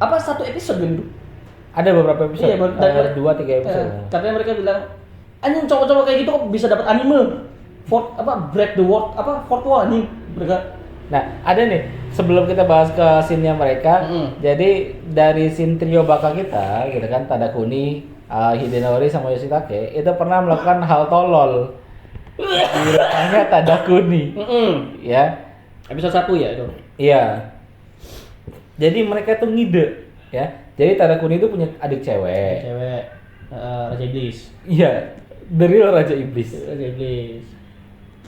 Speaker 2: apa satu episode kan itu?
Speaker 1: Ada beberapa episode,
Speaker 2: Iya, dan
Speaker 1: 2-3 episode.
Speaker 2: katanya mereka bilang anjing cowok-cowok kayak gitu kok bisa dapat anime. Break the world fourth wall anjing mereka.
Speaker 1: Nah, ada nih sebelum kita bahas ke scene-nya mereka. Jadi dari scene trio baka kita, gitu kan, Tadakuni, Hidenori sama Yoshitake itu pernah melakukan hal tolol. Namanya Tadakuni. Ya.
Speaker 2: Episode 1 ya itu.
Speaker 1: Iya. Jadi mereka tuh ngide, ya. Jadi Tadakuni itu punya adik cewek.
Speaker 2: Cewek Raja Iblis.
Speaker 1: Iya. Dari Raja Iblis.
Speaker 2: Raja Iblis.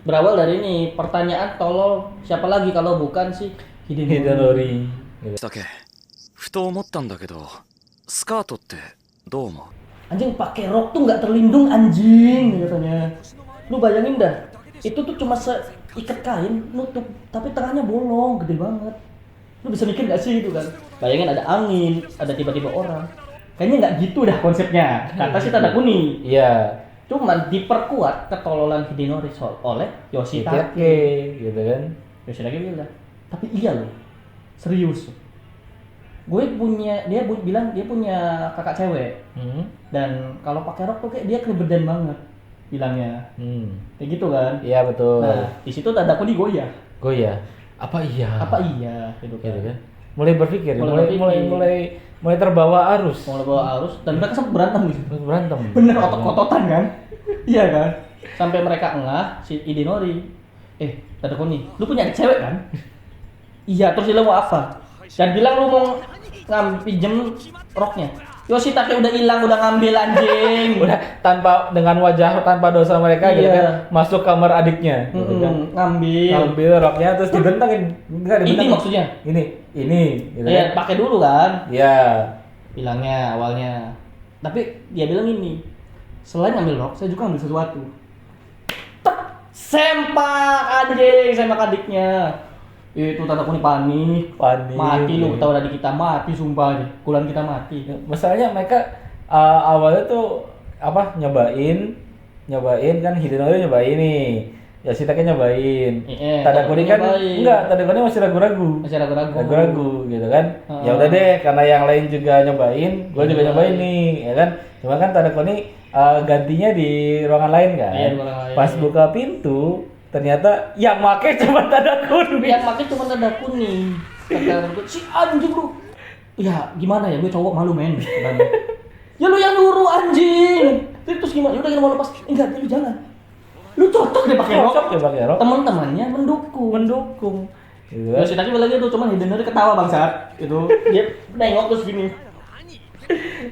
Speaker 2: Berawal dari ini pertanyaan tolol siapa lagi kalau bukan si
Speaker 1: Hidenori.
Speaker 4: だけふと思ったんだけどスカートってどう思う
Speaker 2: Anjing pakai rok tuh nggak terlindung anjing katanya. Lu bayangin dah, itu tuh cuma seikat kain nutup, tapi tengahnya bolong, gede banget. Lu bisa mikir gak sih itu kan? Bayangin ada angin, ada tiba-tiba orang. Kayaknya nggak gitu dah konsepnya. Kata si Tadakuni.
Speaker 1: Iya.
Speaker 2: Cuman diperkuat ketololan Hidenori oleh Yoshitake.
Speaker 1: Gitu kan.
Speaker 2: Yoshitake bilang, tapi iya loh, serius. Dia bilang dia punya kakak cewek. Dan kalau pakai rok tuh kayak dia kebedan banget bilangnya. Kayak gitu kan?
Speaker 1: Iya betul.
Speaker 2: Nah, di situ Tadakuni goyah.
Speaker 1: Goyah. Apa iya?
Speaker 2: Apa iya gitu kan?
Speaker 1: Gitu kan. Mulai berpikir,
Speaker 2: Mulai
Speaker 1: mulai terbawa arus.
Speaker 2: Mau bawa arus dan mereka sempat berantem gitu.
Speaker 1: Berantem.
Speaker 2: Bener otot-ototan kan? Iya kan? Sampai mereka engah si Hidenori. Tadakuni, lu punya adik cewek kan? Iya, terus dia mau apa? Dan bilang lu mau pinjem roknya. Yoshitake udah hilang, udah ngambil anjing.
Speaker 1: Udah dengan wajah tanpa dosa mereka gitu
Speaker 2: Iya.
Speaker 1: kan, masuk kamar adiknya gitu kan.
Speaker 2: Ngambil
Speaker 1: Roknya terus dibentangin. Enggak
Speaker 2: ini
Speaker 1: dibentangin.
Speaker 2: maksudnya.
Speaker 1: Ini gitu
Speaker 2: Iya,
Speaker 1: kan.
Speaker 2: pakai dulu kan
Speaker 1: Iya.
Speaker 2: bilangnya awalnya. Tapi dia bilang ini, selain ngambil rok, saya juga ngambil sesuatu. Tek! Sempak anjing, sempak adiknya. Itu Tadakuni panik. Mati lu, tahu adik kita mati sumpah deh. Kulan kita mati.
Speaker 1: Masalahnya mereka awalnya tuh nyobain kan, Hidenori nyobain nih. Yoshitake nyobain. Tadakuni kan
Speaker 2: nyobain.
Speaker 1: enggak, Tadakuni masih ragu-ragu. Ragu-ragu gitu kan. Ya udah deh, karena yang lain juga nyobain, gue juga nyobain nih, ya kan. Cuma kan Tadakuni gantinya di ruangan lain kan.
Speaker 2: Iya, ruangan lain.
Speaker 1: Pas buka pintu, ternyata yang make cuma Tadakuni.
Speaker 2: Yang makin cuma Tadakuni. Kata si anjing lu. Ya gimana ya, gue cowok malu men. Ya lu yang nyuruh anjing. Terus gimana? Ya udah kita mau lepas. Enggak, lu jangan. Lu cocok deh pakai rok.
Speaker 1: Cocok deh pakai rok.
Speaker 2: Teman-temannya mendukung.
Speaker 1: gitu kan.
Speaker 2: Yoshitake lagi tuh cuman Hidenori ketawa bangsat. Itu dia nengok terus gini.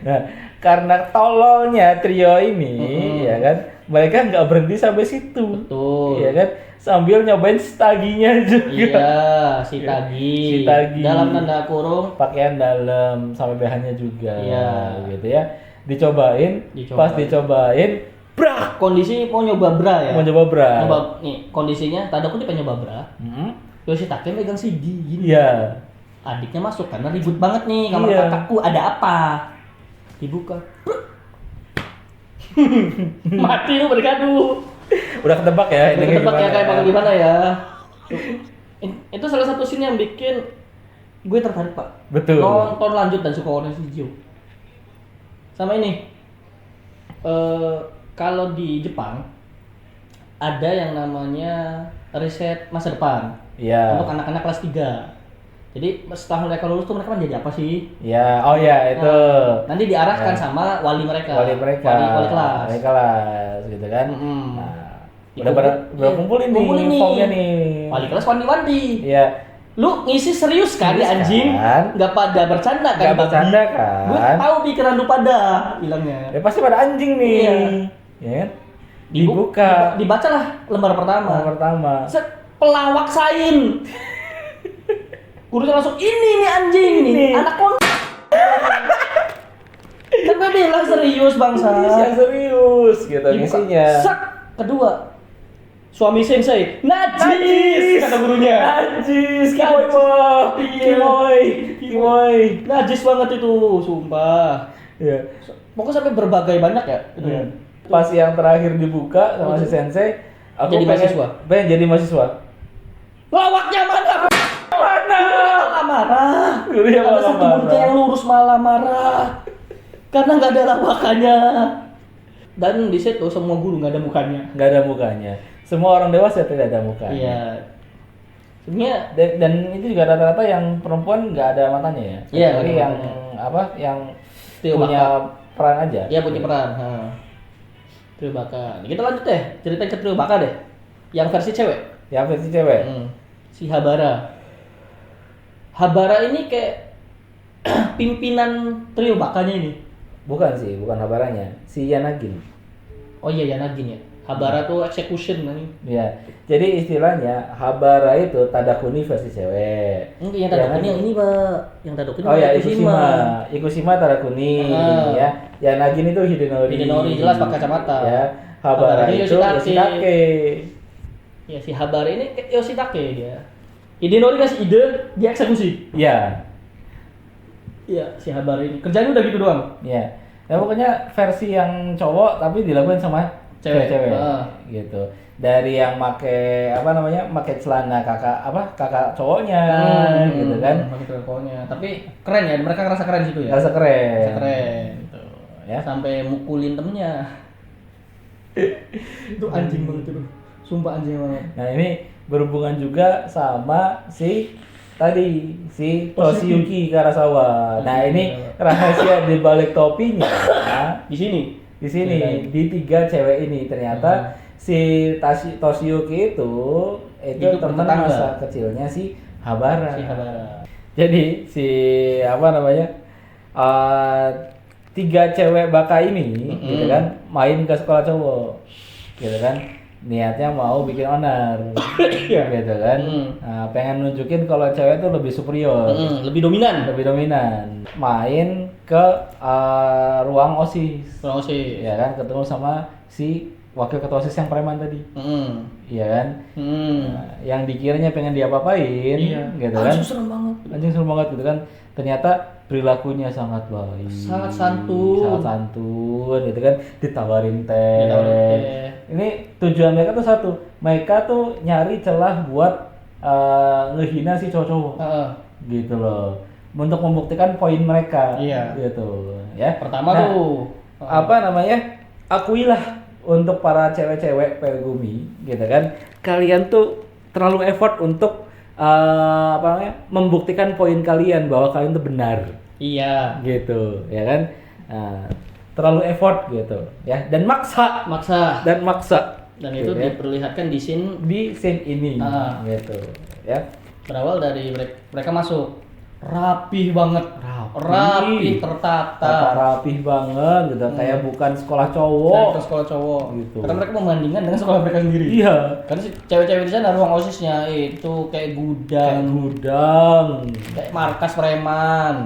Speaker 1: Nah, karena tololnya trio ini, ya kan, mereka nggak berhenti sampai situ.
Speaker 2: Betul.
Speaker 1: Ya kan, sambil nyobain staginya juga.
Speaker 2: Iya, si Tagi.
Speaker 1: Si Tagi.
Speaker 2: Dalam tanda kurung
Speaker 1: Pakaian dalam sampai bahannya juga.
Speaker 2: Iya.
Speaker 1: Gitu ya. Dicobain, pas dicobain, brak.
Speaker 2: kondisi mau nyoba bra ya.
Speaker 1: Mau coba brak.
Speaker 2: Nyoba nih kondisinya tanda kutip pengen nyoba bra. Yoshitake megang Shigi gini.
Speaker 1: Iya.
Speaker 2: Adiknya masuk karena ribut banget nih kamar
Speaker 1: Iya.
Speaker 2: kakakku ada apa? Dibuka. Mati lu bergaduh.
Speaker 1: Udah ketebak ya.
Speaker 2: Udah
Speaker 1: ini
Speaker 2: ketebak ya
Speaker 1: gimana
Speaker 2: kayak bakal gimana ya. Itu salah satu scene yang bikin gue tertarik pak.
Speaker 1: Betul.
Speaker 2: Nonton lanjut dan suka warna hijau. Sama ini. Kalau di Jepang ada yang namanya riset masa depan
Speaker 1: Iya.
Speaker 2: untuk anak-anak kelas 3. Jadi setelah mereka lulus tuh mereka kan jadi apa sih?
Speaker 1: Ya, oh ya itu.
Speaker 2: Nah, nanti diarahkan
Speaker 1: Ya.
Speaker 2: sama wali mereka.
Speaker 1: Wali mereka.
Speaker 2: Wali kelas.
Speaker 1: Wali kelas gitu kan.
Speaker 2: Mm-mm.
Speaker 1: Nah,
Speaker 2: Dikumpul-
Speaker 1: udah kumpulin nih formnya nih.
Speaker 2: Wali kelas wanti-wanti.
Speaker 1: Iya.
Speaker 2: Lu ngisi serius kali
Speaker 1: Serius
Speaker 2: anjing?
Speaker 1: kan?
Speaker 2: Nggak pada bercanda kan?
Speaker 1: Nggak
Speaker 2: babi?
Speaker 1: bercanda kan?
Speaker 2: Gue tahu pikiran lu pada bilangnya.
Speaker 1: Ya pasti pada anjing nih.
Speaker 2: Iya.
Speaker 1: Ya kan? Dibuka.
Speaker 2: Dibacalah lembar pertama.
Speaker 1: Yang pertama.
Speaker 2: Set, pelawak sain. Gurunya langsung ini nih anjing
Speaker 1: Ini.
Speaker 2: nih anak kon. Kan gue bilang serius bangsa.
Speaker 1: Yang serius gitu ngisinya.
Speaker 2: Set, kedua suami sensei najis kata gurunya.
Speaker 1: Najis, kimoy mo.
Speaker 2: Iya.
Speaker 1: Kimoy.
Speaker 2: Najis banget itu sumpah.
Speaker 1: Iya.
Speaker 2: Pokoknya sampai berbagai banyak ya gitu ya.
Speaker 1: Pas yang terakhir dibuka sama si sensei, aku
Speaker 2: Jadi mahasiswa.
Speaker 1: pengen jadi mahasiswa.
Speaker 2: Lawaknya mana?
Speaker 1: Mana?
Speaker 2: Malah marah.
Speaker 1: Gurunya
Speaker 2: Ada
Speaker 1: malah
Speaker 2: satu murid
Speaker 1: marah.
Speaker 2: yang lurus malah marah karena nggak ada lawakannya. Dan di situ semua guru nggak ada mukanya.
Speaker 1: Nggak ada mukanya. Semua orang dewasa tidak ada mukanya.
Speaker 2: Iya. Sebenarnya
Speaker 1: Dan itu juga rata-rata yang perempuan nggak ada matanya ya.
Speaker 2: Iya,
Speaker 1: Kecuali
Speaker 2: nggak ada
Speaker 1: yang
Speaker 2: matanya.
Speaker 1: apa? Yang
Speaker 2: Trio
Speaker 1: punya peran aja.
Speaker 2: dia punya peran. Trio Baka. Kita lanjut deh, cerita ke Trio Baka deh. Yang versi cewek.
Speaker 1: Yang versi cewek.
Speaker 2: Si Habara. Habara ini kayak pimpinan Trio Bakanya ini.
Speaker 1: Bukan sih, bukan Habaranya. Si Yanagin.
Speaker 2: Oh iya Yanagin ya. Habara tuh execution nih.
Speaker 1: Ya. Jadi istilahnya Habara itu Tadakuni versi cewek.
Speaker 2: Enggak yang Tadakuni yang ini, Pak. Yang Tadakuni
Speaker 1: Oh ya, Ikushima Tadakuni ya. Yanagin itu Hidenori.
Speaker 2: Hidenori jelas pakai kacamata.
Speaker 1: Ya. Habara
Speaker 2: Habaranya
Speaker 1: itu Yoshitake.
Speaker 2: Ya si Habara ini kayak Yoshitake dia. Hidenori kasih ide, dia eksekusi.
Speaker 1: Iya.
Speaker 2: Iya, si Habara ini. Kerjanya udah gitu doang.
Speaker 1: Iya. Ya pokoknya versi yang cowok tapi dilakukan sama
Speaker 2: Cewek.
Speaker 1: cewek
Speaker 2: Ah.
Speaker 1: gitu. Dari yang make apa namanya? Make celana kakak cowoknya gitu kan.
Speaker 2: Pakai cowoknya. Tapi keren ya, mereka ngerasa keren situ ya.
Speaker 1: Rasa keren.
Speaker 2: Ngerasa keren gitu.
Speaker 1: Ya.
Speaker 2: Sampai mukulin temennya. Itu anjing banget itu. Sumpah anjing banget.
Speaker 1: Nah, ini berhubungan juga sama si Toshiyuki Karasawa. Nah, ini rahasia di balik topinya.
Speaker 2: Di sini.
Speaker 1: Di sini di 3 cewek ini ternyata si Toshiyuki itu
Speaker 2: Hidup
Speaker 1: teman
Speaker 2: bertetangga.
Speaker 1: masa kecilnya si Habara.
Speaker 2: Si Habara.
Speaker 1: Jadi si apa namanya? 3 cewek baka ini gitu kan main ke sekolah cowok. Gitu kan. Niatnya mau bikin onar. Gitu kan. Nah, pengen nunjukin kalau cewek itu lebih superior.
Speaker 2: Lebih dominan.
Speaker 1: Lebih dominan. Main ke ruang OSIS.
Speaker 2: Kurang sih.
Speaker 1: Ya kan ketemu sama si wakil ketua OSIS yang preman tadi. Iya kan? Nah, yang dikiranya pengen diapa-apain gitu kan.
Speaker 2: Anjing serem banget.
Speaker 1: Anjing serem banget gitu kan. Ternyata perilakunya sangat baik.
Speaker 2: Sangat santun.
Speaker 1: Sangat santun gitu kan. Ditawarin teh.
Speaker 2: Ditawarin teh.
Speaker 1: Ini tujuan mereka tuh satu. Mereka tuh nyari celah buat ngehina si cowok-cowok. Gitu loh. Untuk membuktikan poin mereka.
Speaker 2: Iya.
Speaker 1: Gitu ya.
Speaker 2: Pertama
Speaker 1: Nah,
Speaker 2: tuh
Speaker 1: apa namanya? Akuilah untuk para cewek-cewek Megumi gitu kan. Kalian tuh terlalu effort untuk apa namanya? Membuktikan poin kalian bahwa kalian tuh benar.
Speaker 2: iya.
Speaker 1: Gitu, ya kan? Nah, terlalu effort gitu ya dan maksa
Speaker 2: Dan itu
Speaker 1: gitu ya.
Speaker 2: diperlihatkan di scene
Speaker 1: Di scene ini
Speaker 2: Ah.
Speaker 1: gitu ya.
Speaker 2: Berawal dari mereka masuk rapih banget,
Speaker 1: Rapi.
Speaker 2: rapih tertata,
Speaker 1: rapih banget gitu, kayak bukan sekolah
Speaker 2: dan
Speaker 1: cowok.
Speaker 2: ke sekolah cowok.
Speaker 1: Gitu.
Speaker 2: Karena mereka membandingkan dengan sekolah mereka sendiri.
Speaker 1: Iya.
Speaker 2: Karena si cewek-cewek di sana ruang osisnya itu kayak
Speaker 1: Kayak
Speaker 2: gudang,
Speaker 1: gudang.
Speaker 2: kayak markas preman.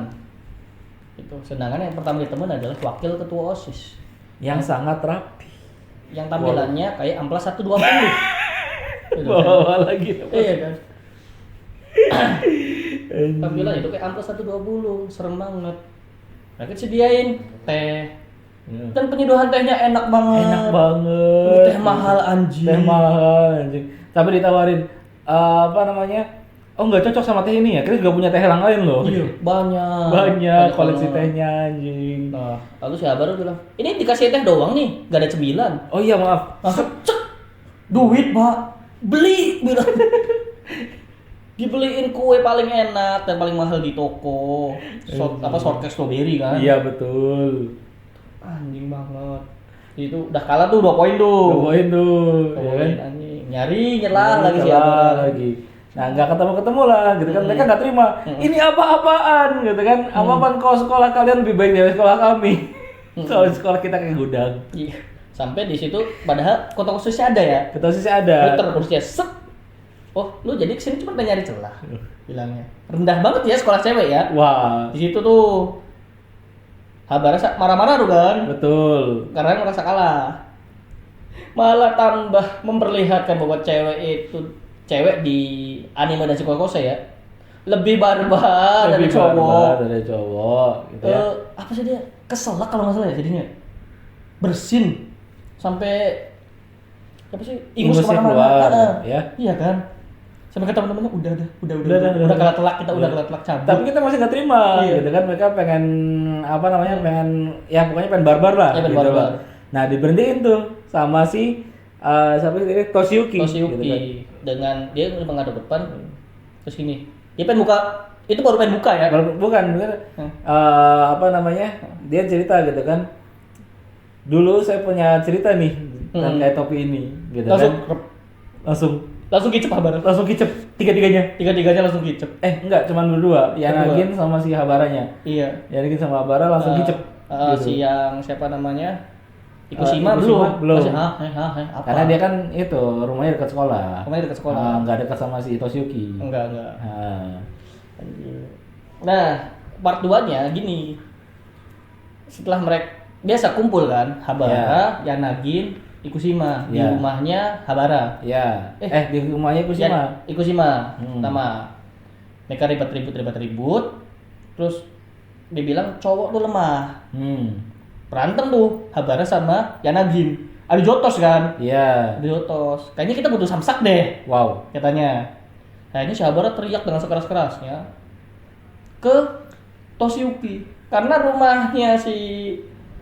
Speaker 2: Itu. Sedangkan yang pertama ditemuin adalah wakil ketua OSIS
Speaker 1: Yang sangat rapi.
Speaker 2: yang tampilannya kayak amplas 120. Gitu kan.
Speaker 1: Bawa lagi.
Speaker 2: Iya kan. Tampilan itu kayak amplas 120, serem banget. Mereka sediain teh
Speaker 1: Ya.
Speaker 2: dan penyeduhan tehnya enak banget.
Speaker 1: Enak banget.
Speaker 2: Teh mahal anjing.
Speaker 1: Teh mahal anjing. Tapi ditawarin apa namanya? Oh nggak cocok sama teh ini ya? Kita juga punya teh yang lain loh.
Speaker 2: Iya, banyak.
Speaker 1: Banyak koleksi
Speaker 2: banget.
Speaker 1: tehnya anjing.
Speaker 2: Nah, lalu si Abar bilang, "Ini dikasih teh doang nih, gak ada cemilan."
Speaker 1: Oh iya maaf.
Speaker 2: Langsung cek. Duit, Pak. Beli bilang. Dibeliin kue paling enak dan paling mahal di toko. Shortcake strawberry kan.
Speaker 1: Iya betul.
Speaker 2: Anjing banget. Itu udah kalah tuh 2 poin tuh.
Speaker 1: 2 poin tuh.
Speaker 2: 2
Speaker 1: Ya
Speaker 2: poin
Speaker 1: kan?
Speaker 2: anjing. Nyerah lagi si
Speaker 1: Kalah
Speaker 2: Abar.
Speaker 1: lagi. Nah nggak ketemu lah gitu kan, mereka nggak terima. Ini apa-apaan gitu kan? Apa-apaan kalau sekolah kalian lebih baik dari sekolah kami? Kalau sekolah kita kayak gudang.
Speaker 2: Iya. Sampai di situ padahal kota khususnya ada ya.
Speaker 1: Kita sih ada.
Speaker 2: Muter kursinya set. Oh, lu jadi kesini cuma nyari celah. Bilangnya. Rendah banget ya sekolah cewek ya.
Speaker 1: Wah,
Speaker 2: Di situ tuh Habara marah-marah tuh kan.
Speaker 1: betul.
Speaker 2: Karena merasa kalah. Malah tambah memperlihatkan bahwa cewek di anime dan sekolah kose ya lebih barbar dari
Speaker 1: Lebih
Speaker 2: cowok.
Speaker 1: barbar dari cowok gitu ya.
Speaker 2: Apa sih dia? Keselak kalau nggak salah ya jadinya. Bersin sampai apa sih? Ingus
Speaker 1: Ingusnya
Speaker 2: kemana-mana.
Speaker 1: keluar,
Speaker 2: Ah,
Speaker 1: ya.
Speaker 2: Iya kan? Sampai ke teman-temannya
Speaker 1: Udah,
Speaker 2: udah kalah telak kita udah kalah telak cabut.
Speaker 1: Tapi kita masih nggak terima
Speaker 2: Iya.
Speaker 1: gitu kan, mereka pengen apa namanya, pengen ya pokoknya pengen barbar lah
Speaker 2: Ya, pengen
Speaker 1: gitu.
Speaker 2: barbar.
Speaker 1: Nah diberhentiin tuh sama si siapa sih tadi? Toshiyuki
Speaker 2: Toshiyuki
Speaker 1: gitu kan.
Speaker 2: dengan dia udah menghadap depan terus gini. Dia pengen buka itu baru pengen buka ya.
Speaker 1: Bukan
Speaker 2: Hmm.
Speaker 1: apa namanya, dia cerita gitu kan, dulu saya punya cerita nih tentang kayak topi ini gitu
Speaker 2: Langsung
Speaker 1: kan, langsung
Speaker 2: kicep Habara.
Speaker 1: langsung kicep tiga-tiganya.
Speaker 2: Tiga-tiganya langsung kicep.
Speaker 1: Enggak, cuman berdua, Yanagin sama si Habaranya.
Speaker 2: Iya.
Speaker 1: Yanagin sama Habara langsung kicep gitu.
Speaker 2: Si yang siapa namanya?
Speaker 1: Ikushima
Speaker 2: belum.
Speaker 1: belum.
Speaker 2: Masih, apa?
Speaker 1: Karena dia kan itu rumahnya dekat sekolah.
Speaker 2: Rumahnya dekat sekolah.
Speaker 1: Nggak dekat sama si Toshiyuki.
Speaker 2: Enggak.
Speaker 1: Nah,
Speaker 2: Nah, part 2-nya gini. Setelah mereka biasa kumpul kan, Habara, Yanagin, Ikushima di
Speaker 1: Ya.
Speaker 2: rumahnya Habara.
Speaker 1: ya. Di rumahnya Ikushima.
Speaker 2: Ikushima
Speaker 1: Hmm.
Speaker 2: pertama. Mereka ribut. Terus dia bilang cowok tuh lemah. Berantem tuh Habara sama Yanagin. Adu jotos kan?
Speaker 1: Iya.
Speaker 2: Adu jotos. Kayaknya kita butuh samsak deh,
Speaker 1: Wow.
Speaker 2: katanya. Nah ini si Habara teriak dengan sekeras-kerasnya ke Toshiyuki. Karena rumahnya si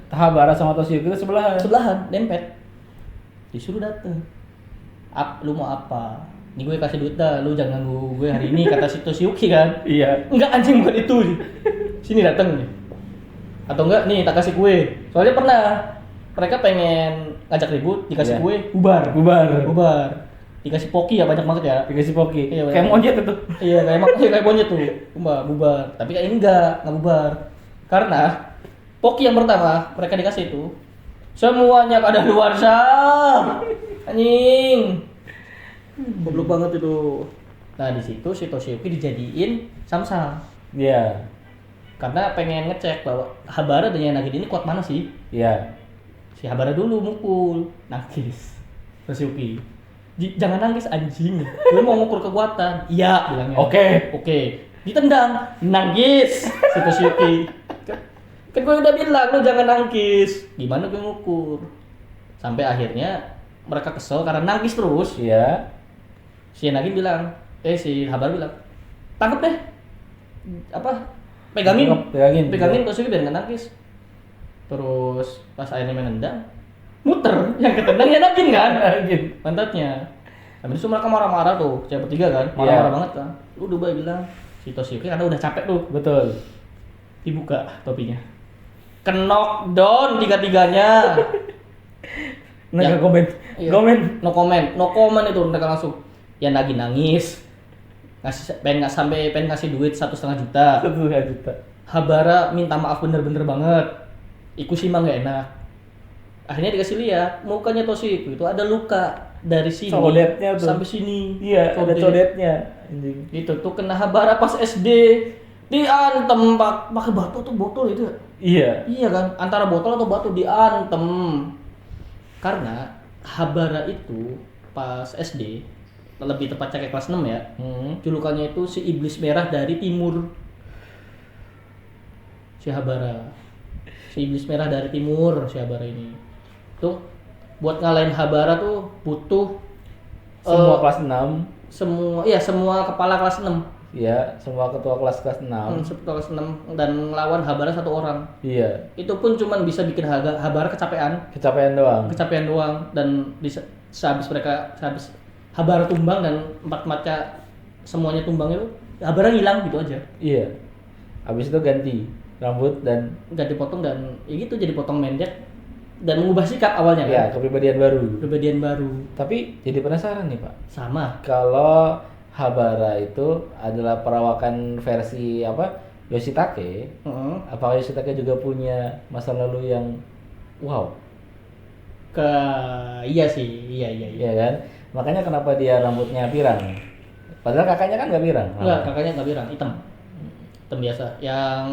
Speaker 1: Habara sama Toshiyuki itu sebelahan.
Speaker 2: dempet. Disuruh dateng. Lu mau apa? Nih gue kasih duit dah, lu jangan ganggu gue hari ini, kata si Toshiyuki kan.
Speaker 1: Iya.
Speaker 2: Enggak anjing, bukan itu. Sini dateng nih. Atau enggak nih tak kasih kue. Soalnya pernah mereka pengen ngajak ribut, dikasih
Speaker 1: Iya.
Speaker 2: kue, bubar.
Speaker 1: Bubar.
Speaker 2: Dikasih poki ya banyak banget ya.
Speaker 1: Dikasih poki.
Speaker 2: Iya,
Speaker 1: Kayak
Speaker 2: banyak.
Speaker 1: monyet itu.
Speaker 2: Iya kayak monyet tuh. Bubar. Tapi kayak ini enggak bubar. Karena poki yang pertama mereka dikasih itu semuanya pada luar sah. Anjing. Goblok banget itu. Nah, di situ si Toshiyuki dijadiin samsal.
Speaker 1: Iya.
Speaker 2: Karena pengen ngecek bahwa Habara dan Yanagin ini kuat mana sih?
Speaker 1: Iya.
Speaker 2: Si Habara dulu mukul, nangkis. Toshiyuki. Jangan nangis anjing. Gue mau ngukur kekuatan. Iya, bilangnya. Oke. Ditendang, nangis si Toshiyuki. Kan gue udah bilang lu jangan nangkis. Gimana gue ngukur? Sampai akhirnya mereka kesel karena nangkis terus.
Speaker 1: Iya.
Speaker 2: Si Yanagin bilang, si Habara bilang, tangkap deh. Pegangin Toshiyuki biar nggak nangkis. Terus pas akhirnya menendang, muter. Yang ketendang Yanagin kan? Pantatnya. Habis itu mereka marah-marah tuh, cewek bertiga kan? Marah-marah banget kan? Udah Bay bilang, si Toshiyuki karena udah capek tuh.
Speaker 1: Betul.
Speaker 2: Dibuka topinya. Knock down tiga-tiganya.
Speaker 1: Mereka
Speaker 2: Iya.
Speaker 1: komen.
Speaker 2: No comment itu mereka langsung. Yanagin nangis. pengen ngasih duit 1,5 juta.
Speaker 1: 1,5 juta.
Speaker 2: Habara minta maaf bener-bener banget. Ikushima nggak enak. Akhirnya dikasih lihat mukanya Toshiko itu ada luka dari sini
Speaker 1: Codetnya tuh.
Speaker 2: sampai sini.
Speaker 1: Iya, ada codetnya. Anjing.
Speaker 2: Itu tuh kena Habara pas SD. Diantem pakai batu tuh botol itu.
Speaker 1: Iya.
Speaker 2: Iya kan, antara botol atau batu diantem. Karena Habara itu pas SD, lebih tepatnya kayak kelas 6 ya. Julukannya itu si iblis merah dari timur. Si Habara. Si iblis merah dari timur si Habara ini. Tuh buat ngalahin Habara tuh butuh
Speaker 1: Semua
Speaker 2: eh,
Speaker 1: kelas 6.
Speaker 2: semua kepala kelas 6.
Speaker 1: Iya, semua ketua kelas 6.
Speaker 2: Kelas 6 dan ngelawan Habara 1 orang.
Speaker 1: Iya.
Speaker 2: Itu pun cuman bisa bikin Habara kecapean
Speaker 1: Kecapean doang.
Speaker 2: dan sehabis Habara tumbang dan 4 matcha semuanya tumbang itu Habara hilang gitu aja.
Speaker 1: Iya. Habis itu ganti rambut dan
Speaker 2: Nggak dipotong dan ya gitu jadi potong pendek dan mengubah sikap awalnya
Speaker 1: ya
Speaker 2: kan. Kepribadian baru.
Speaker 1: Tapi jadi penasaran nih, Pak.
Speaker 2: Sama.
Speaker 1: Kalau Habara itu adalah perawakan versi Yoshitake, apakah Yoshitake juga punya masa lalu yang wow?
Speaker 2: Iya sih, iya.
Speaker 1: Iya kan? Makanya kenapa dia rambutnya pirang? Padahal kakaknya kan nggak pirang.
Speaker 2: Enggak, kakaknya nggak pirang, hitam biasa. Yang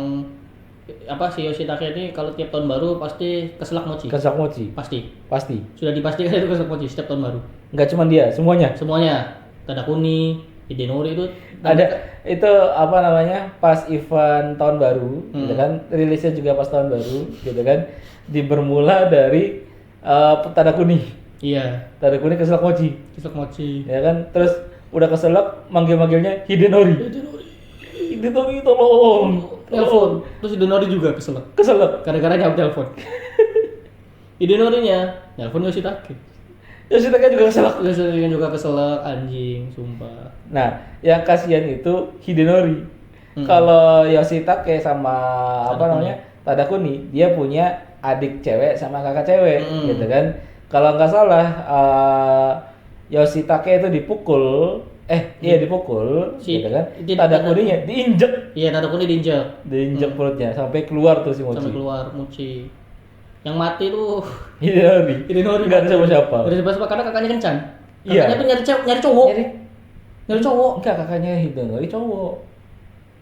Speaker 2: si Yoshitake ini kalau tiap tahun baru pasti keselak mochi.
Speaker 1: Kesak mochi.
Speaker 2: Pasti. Sudah dipastikan itu keselak mochi setiap tahun baru.
Speaker 1: Nggak cuma dia, semuanya.
Speaker 2: Tadakuni, Hidenori itu
Speaker 1: Ada itu pas event tahun baru, gitu kan? Rilisnya juga pas tahun baru, gitu kan? Bermula dari Tadakuni.
Speaker 2: Iya,
Speaker 1: Tadakuni keselak mochi.
Speaker 2: keselak mochi.
Speaker 1: Ya kan? Terus udah keselak manggil-manggilnya Hidenori. Hidenori tolong.
Speaker 2: Telepon. Terus Hidenori juga keselak.
Speaker 1: Keselak.
Speaker 2: Gara-gara jawab telepon. Hidenori-nya telepon Yoshitake.
Speaker 1: Yoshitake juga keselak.
Speaker 2: Yoshitake juga keselak, anjing, sumpah.
Speaker 1: Nah, yang kasihan itu Hidenori. Kalau Yoshitake sama Tadakuni, dia punya adik cewek sama kakak cewek, gitu kan. Kalau nggak salah Yoshitake itu dipukul, dipukul, gitu kan. Tadakuninya diinjek.
Speaker 2: Iya, Tadakuni diinjek.
Speaker 1: Diinjek perutnya sampai keluar tuh si Mochi.
Speaker 2: Sampai keluar mochi. Yang mati tuh
Speaker 1: Hidenori. Nggak ada siapa-siapa.
Speaker 2: Nggak ada siapa-siapa karena kakaknya kencan.
Speaker 1: Iya.
Speaker 2: Kakaknya tuh nyari cowok. Nyari cowok.
Speaker 1: Enggak, kakaknya Hidenori cowok.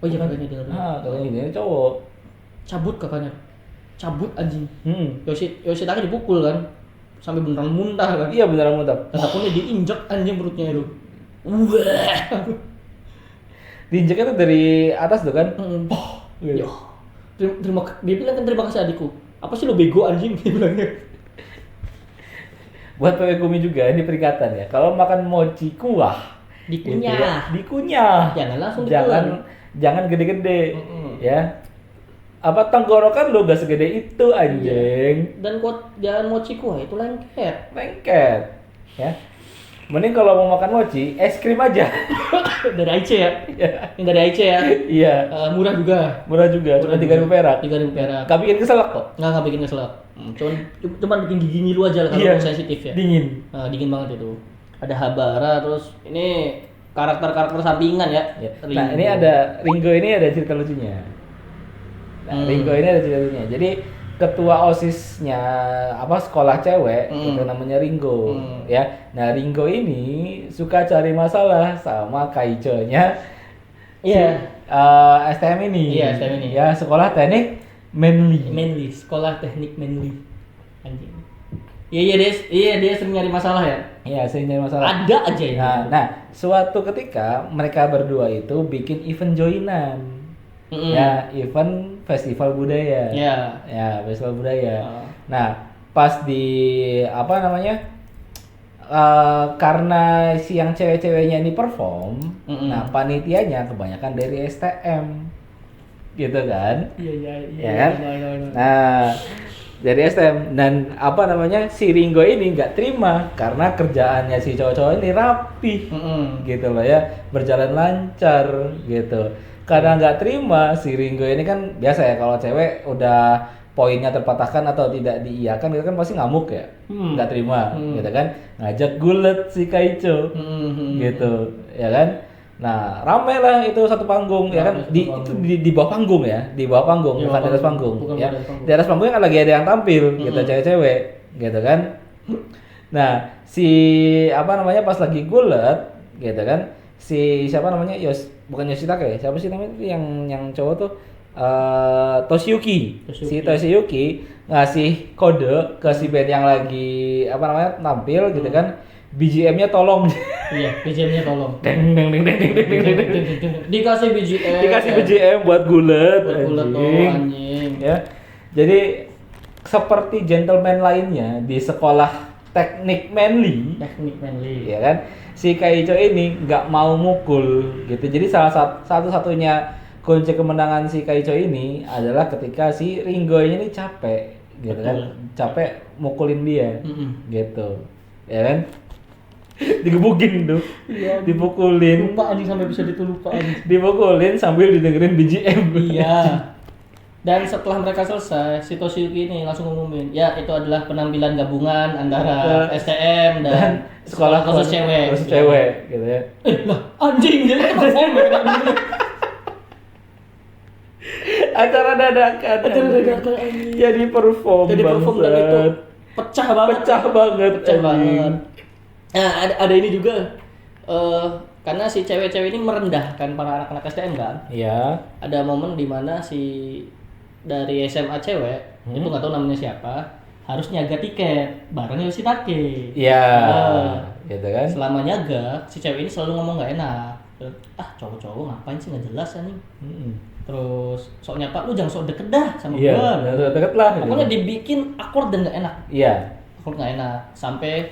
Speaker 2: Oh iya, kakaknya Hidenori.
Speaker 1: Kakaknya Hidenori cowok.
Speaker 2: Cabut kakaknya. Cabut anjing. Yoshitake dipukul kan. Sampai beneran muntah kan.
Speaker 1: Iya, beneran muntah.
Speaker 2: Tadakuni diinjek anjing perutnya itu. Wah.
Speaker 1: Diinjeknya tuh dari atas tuh kan. Gitu.
Speaker 2: Yo. Dia bilang kan terima kasih adikku. Apa sih lo bego anjing dia bilangnya.
Speaker 1: Buat PW Kumi juga ini peringatan ya. Kalau makan mochi kuah
Speaker 2: Dikunyah.
Speaker 1: gitu ya, dikunyah.
Speaker 2: Jangan langsung ditelan.
Speaker 1: Jangan gede-gede. Ya. Tenggorokan lo gak segede itu anjing.
Speaker 2: Dan jangan mochi kuah itu lengket.
Speaker 1: Ya. Mending kalau mau makan mochi, es krim aja.
Speaker 2: Dari Aice ya. Yang dari Aice ya.
Speaker 1: Iya.
Speaker 2: Murah juga.
Speaker 1: Cuma 3.000 perak.
Speaker 2: 3.000 perak.
Speaker 1: Gak bikin keselak kok.
Speaker 2: Nggak bikin keselak. Cuman bikin gigi ngilu aja kalau sensitif ya.
Speaker 1: Dingin.
Speaker 2: Dingin banget itu. Ada Habara terus ini karakter-karakter sampingan ya.
Speaker 1: Nah, ini ada Ringo ini ada cerita lucunya. Ringo ini ada cerita lucunya. Jadi ketua OSIS-nya sekolah cewek itu namanya Ringo ya. Nah, Ringo ini suka cari masalah sama Kaicho-nya STM ini.
Speaker 2: Iya, STM ini.
Speaker 1: Ya, sekolah teknik
Speaker 2: Manly, sekolah teknik Manly. Anjing. Iya dia sering nyari masalah ya.
Speaker 1: Iya, sering nyari masalah.
Speaker 2: Ada aja ini.
Speaker 1: Nah, suatu ketika mereka berdua itu bikin event joinan. Ya, event festival budaya. Ya, festival budaya. Nah, pas di karena si yang cewek-ceweknya ini perform, nah panitianya kebanyakan dari STM, gitu kan?
Speaker 2: Iya.
Speaker 1: Ya kan? Nah, dari STM dan si Ringo ini nggak terima karena kerjaannya si cowok-cowok ini rapi, gitu loh ya, berjalan lancar, gitu. Karena nggak terima, si Ringo ini kan biasa ya kalau cewek udah poinnya terpatahkan atau tidak diiyakan itu kan pasti ngamuk ya, nggak terima, gitu kan, ngajak gulet si Kaicho, gitu, ya kan. Nah, rame lah itu satu panggung ya kan
Speaker 2: Rame
Speaker 1: di
Speaker 2: satu
Speaker 1: itu
Speaker 2: panggung.
Speaker 1: di bawah panggung ya, di bawah panggung
Speaker 2: Di
Speaker 1: bukan
Speaker 2: bawah
Speaker 1: di atas
Speaker 2: panggung,
Speaker 1: panggung
Speaker 2: bukan
Speaker 1: ya.
Speaker 2: di atas panggung.
Speaker 1: Di atas panggung kan lagi ada yang tampil gitu cewek-cewek gitu kan. Nah, si apa namanya pas lagi gulet gitu kan. Si siapa namanya? Bukan Yoshitake, siapa sih namanya yang cowok tuh Toshiyuki. Si Toshiyuki ngasih kode ke si band yang lagi apa namanya tampil gitu kan. BGM-nya tolong.
Speaker 2: Iya, BGM-nya tolong.
Speaker 1: Deng deng deng deng deng deng deng deng deng.
Speaker 2: Dikasih BGM.
Speaker 1: Dikasih BGM buat gulet.
Speaker 2: Buat gulet tuh, anjing.
Speaker 1: Ya. Jadi seperti gentleman lainnya di sekolah teknik Manly,
Speaker 2: Teknik Manly.
Speaker 1: ya kan? Si Kaicho ini nggak mau mukul gitu. Jadi satu-satunya kunci kemenangan si Kaicho ini adalah ketika si Ringo ini capek gitu kan. Capek mukulin dia. Gitu. Ya kan? Digebukin tuh.
Speaker 2: Iya.
Speaker 1: Dipukulin.
Speaker 2: Lupa anjing sampai bisa lupa anjing.
Speaker 1: Dipukulin sambil didengerin BGM.
Speaker 2: Iya. Dan setelah mereka selesai, si Toshiyuki ini langsung ngumumin, ya itu adalah penampilan gabungan antara STM dan sekolah khusus cewek.
Speaker 1: Khusus cewek gitu ya.
Speaker 2: Lah anjing jadi perform ya.
Speaker 1: Acara dadakan.
Speaker 2: Acara dadakan, anjing.
Speaker 1: Jadi perform.
Speaker 2: Jadi perform dan itu pecah banget.
Speaker 1: Pecah banget.
Speaker 2: Pecah
Speaker 1: anjing.
Speaker 2: banget. Nah, ada ini juga. Karena si cewek-cewek ini merendahkan para anak-anak STM kan.
Speaker 1: Iya.
Speaker 2: Ada momen di mana si dari SMA cewek itu nggak tahu namanya siapa harus nyaga tiket bareng Yoshitake.
Speaker 1: Iya.
Speaker 2: Nah,
Speaker 1: Gitu kan.
Speaker 2: selama nyaga si cewek ini selalu ngomong nggak enak. Cowok-cowok ngapain sih nggak jelas anjing. Terus sok nyapa lu jangan sok deket dah sama
Speaker 1: Iya.
Speaker 2: gua.
Speaker 1: Deket lah.
Speaker 2: Pokoknya dibikin awkward dan nggak enak.
Speaker 1: Iya.
Speaker 2: Awkward nggak enak sampai